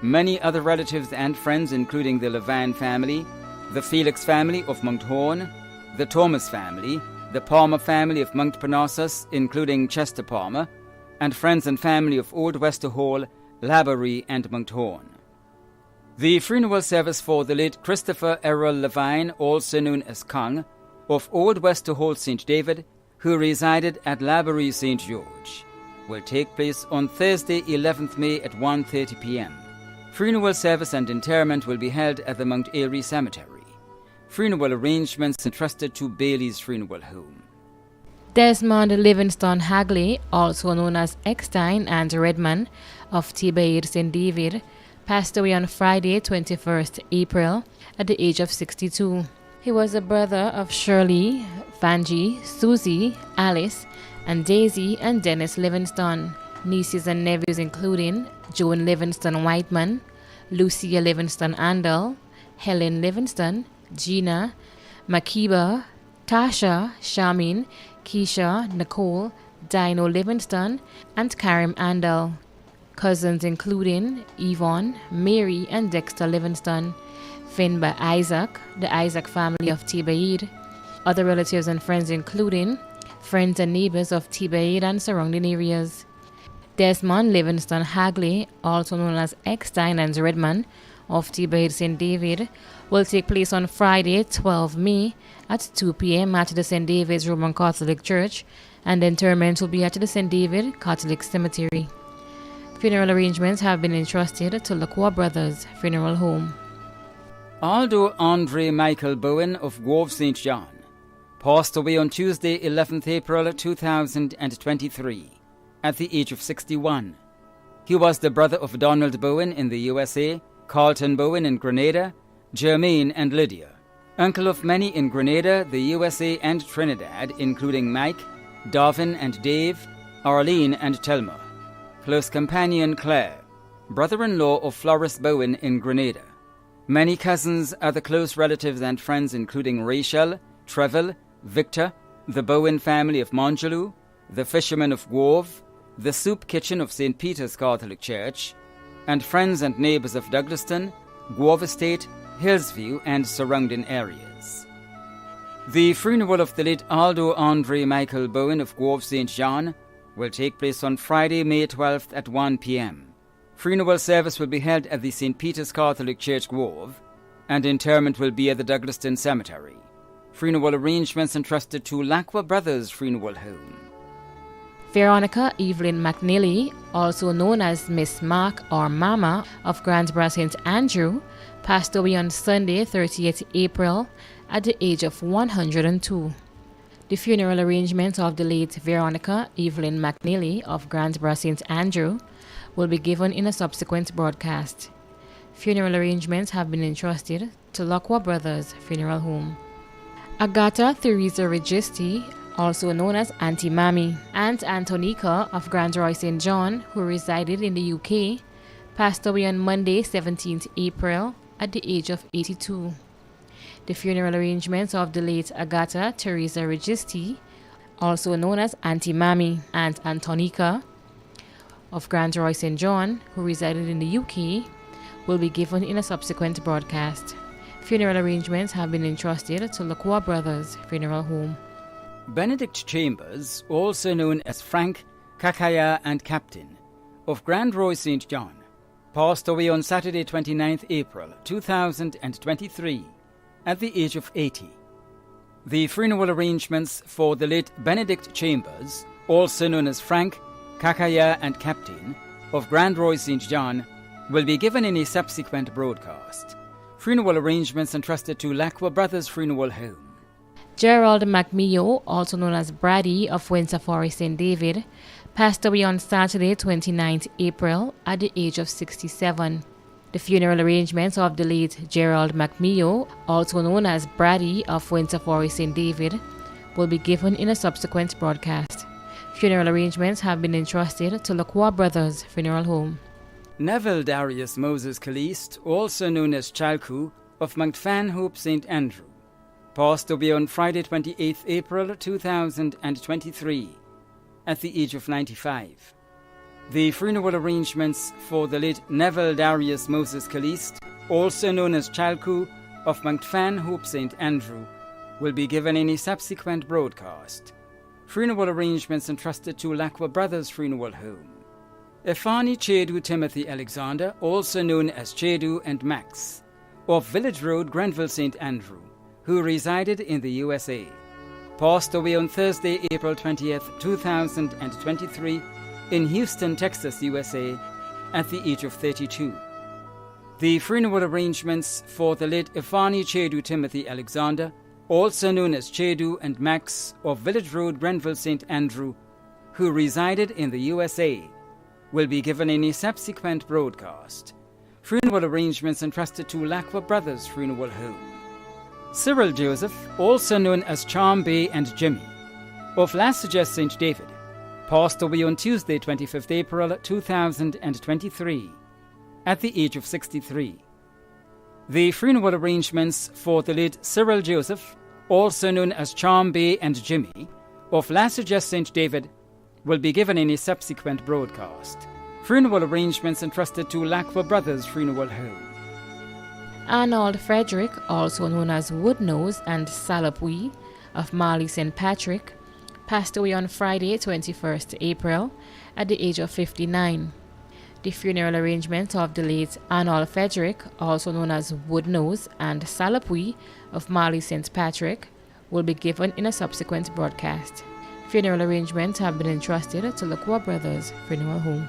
Speaker 16: many other relatives and friends including the Levine family, the Felix family of Monthorn, the Thomas family, the Palmer family of Montparnassus, including Chester Palmer, and friends and family of Old Westerhall, Laborie, and Monthorn. The funeral service for the late Christopher Errol Levine, also known as Kong, of Old Westerhold St. David, who resided at Laborie St. George, will take place on Thursday, 11th May at 1:30 p.m. Funeral service and interment will be held at the Mount Airy Cemetery. Funeral arrangements entrusted to Bailey's Funeral Home.
Speaker 9: Desmond Livingston Hagley, also known as Eckstein and Redman of Tibair St. David, passed away on Friday, 21st April, at the age of 62. He was a brother of Shirley, Vangie, Susie, Alice, and Daisy and Dennis Livingston. Nieces and nephews including Joan Livingston Whiteman, Lucia Livingston Andel, Helen Livingston, Gina, Makiba, Tasha, Shamin, Keisha, Nicole, Dino Livingston, and Karim Andel. Cousins including Yvonne, Mary, and Dexter Livingston. Finba Isaac, the Isaac family of Tibaid. Other relatives and friends including friends and neighbors of Tibaid and surrounding areas. Desmond Livingston Hagley, also known as Eckstein and Redman of Tibaid St. David, will take place on Friday, 12 May at 2 p.m. at the St. David's Roman Catholic Church, and the interment will be at the St. David Catholic Cemetery. Funeral arrangements have been entrusted to Lacqua Brothers Funeral Home.
Speaker 16: Aldo Andre Michael Bowen of Grove St. John passed away on Tuesday, 11th April 2023, at the age of 61. He was the brother of Donald Bowen in the USA, Carlton Bowen in Grenada, Jermaine and Lydia. Uncle of many in Grenada, the USA and Trinidad, including Mike, Darvin and Dave, Arlene and Telma. Close companion Claire, brother-in-law of Floris Bowen in Grenada. Many cousins, other close relatives and friends including Rachel, Treville, Victor, the Bowen family of Monjaloo, the fishermen of Grove, the soup kitchen of St. Peter's Catholic Church, and friends and neighbors of Douglaston, Grove Estate, Hillsview, and surrounding areas. The funeral of the late Aldo Andre Michael Bowen of Grove St. John will take place on Friday, May 12th at 1 p.m. Funeral service will be held at the St. Peter's Catholic Church Grove, and interment will be at the Douglaston Cemetery. Funeral arrangements entrusted to Lacqua Brothers Funeral Home.
Speaker 9: Veronica Evelyn McNeely, also known as Miss Mark or Mama of Grandsborough St. Andrew, passed away on Sunday, 30th April, at the age of 102. The funeral arrangements of the late Veronica Evelyn McNeely of Grandsborough St. Andrew will be given in a subsequent broadcast. Funeral arrangements have been entrusted to Lacqua Brothers Funeral Home. Agatha Theresa Registi, also known as Auntie Mammy, Aunt Antonica of Grandroy St. John, who resided in the UK, passed away on Monday, 17th April, at the age of 82. The funeral arrangements of the late Agatha Theresa Registi, also known as Auntie Mammy, Aunt Antonica of Grandroy St. John, who resided in the UK, will be given in a subsequent broadcast. Funeral arrangements have been entrusted to Lacqua Brothers Funeral Home.
Speaker 16: Benedict Chambers, also known as Frank, Kakaya and Captain, of Grandroy St. John, passed away on Saturday 29th April 2023 at the age of 80. The funeral arrangements for the late Benedict Chambers, also known as Frank, Kakaya and Captain, of Grand Roy St. John, will be given in a subsequent broadcast. Funeral arrangements entrusted to Lacqua Brothers Funeral Home.
Speaker 9: Gerald McMeo, also known as Brady of Windsor Forest St. David, passed away on Saturday, 29th April, at the age of 67. The funeral arrangements of the late Gerald McMeo, also known as Brady of Windsor Forest St. David, will be given in a subsequent broadcast. Funeral arrangements have been entrusted to Lacqua Brothers Funeral Home.
Speaker 16: Neville Darius Moses Caliste, also known as Chalku, of Mount Fanhope St. Andrew, passed away on Friday 28th April 2023 at the age of 95. The funeral arrangements for the late Neville Darius Moses Caliste, also known as Chalku, of Mount Fanhope St. Andrew, will be given in a subsequent broadcast. Funeral arrangements entrusted to Lacqua Brothers Funeral Home. Efani Chedu Timothy Alexander, also known as Chedu and Max, of Village Road, Grenville St. Andrew, who resided in the USA, passed away on Thursday, April 20th, 2023, in Houston, Texas, USA, at the age of 32. The funeral arrangements for the late Efani Chedu Timothy Alexander, also known as Chedu and Max, of Village Road, Grenville St. Andrew, who resided in the USA, will be given in a subsequent broadcast. Funeral arrangements entrusted to Lacqua Brothers Funeral Home. Cyril Joseph, also known as Charm Bay and Jimmy, of Lassages St. David, passed away on Tuesday, 25th April 2023, at the age of 63. The funeral arrangements for the late Cyril Joseph, also known as Charm Bay and Jimmy, of Lassages St. David, will be given in a subsequent broadcast. Funeral arrangements entrusted to Lacqua Brothers Funeral Home.
Speaker 9: Arnold Frederick, also known as Woodnose and Salopwee, of Marley St. Patrick, passed away on Friday, 21st April, at the age of 59. The funeral arrangements of the late Arnold Frederick, also known as Woodnose and Salopwee, of Marley St. Patrick, will be given in a subsequent broadcast. Funeral arrangements have been entrusted to Lacqua Brothers Funeral Home.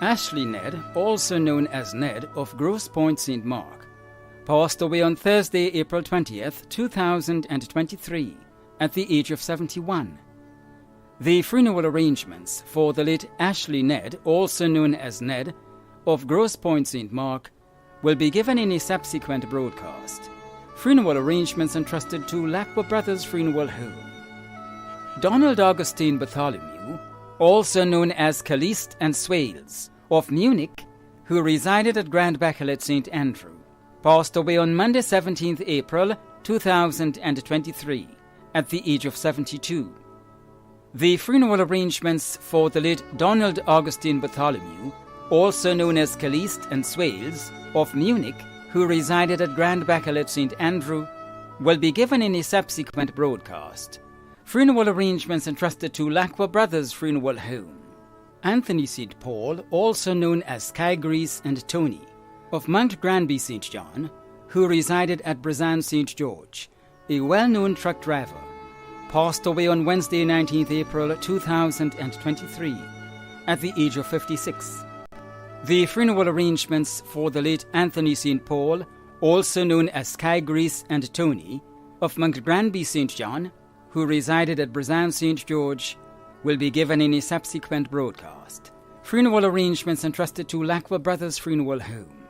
Speaker 16: Ashley Ned, also known as Ned of Grosse Pointe St. Mark, passed away on Thursday, April 20th, 2023, at the age of 71. The funeral arrangements for the late Ashley Ned, also known as Ned, of Grosse Pointe St. Mark, will be given in a subsequent broadcast. Funeral arrangements entrusted to Lacqua Brothers Funeral Home. Donald Augustine Bartholomew, also known as Caliste and Swales, of Munich, who resided at Grand Bachelet St. Andrew, passed away on Monday, 17th April 2023, at the age of 72. The funeral arrangements for the late Donald Augustine Bartholomew, also known as Caliste and Swales, of Munich, who resided at Grand Bachelet St. Andrew, will be given in a subsequent broadcast. Funeral arrangements entrusted to Lacqua Brothers Funeral Home. Anthony St. Paul, also known as Sky Grease and Tony, of Mount Granby St. John, who resided at Brazan St. George, a well-known truck driver, passed away on Wednesday, 19th April 2023, at the age of 56. The funeral arrangements for the late Anthony St. Paul, also known as Sky Grease and Tony, of Mount Granby St. John, who resided at Brazan St. George, will be given in a subsequent broadcast. Funeral arrangements entrusted to Lacqua Brothers Funeral Home.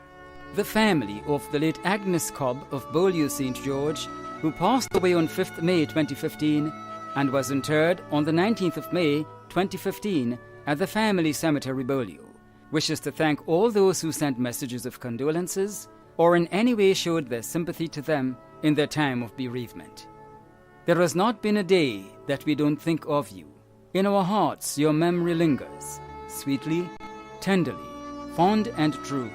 Speaker 16: The family of the late Agnes Cobb of Beaulieu St. George, who passed away on 5th May 2015 and was interred on the 19th of May 2015 at the family cemetery Beaulieu, wishes to thank all those who sent messages of condolences or in any way showed their sympathy to them in their time of bereavement. There has not been a day that we don't think of you. In our hearts your memory lingers, sweetly, tenderly, fond and true,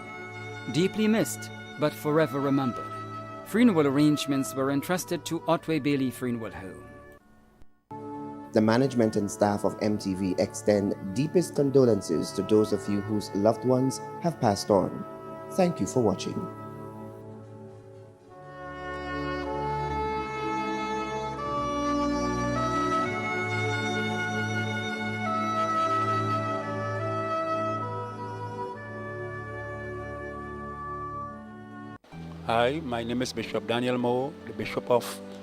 Speaker 16: deeply missed but forever remembered. Funeral arrangements were entrusted to Otway Bailey Funeral Home.
Speaker 7: The management and staff of MTV extend deepest condolences to those of you whose loved ones have passed on. Thank you for watching.
Speaker 10: Hi, my name is Bishop Daniel Moe, the Bishop of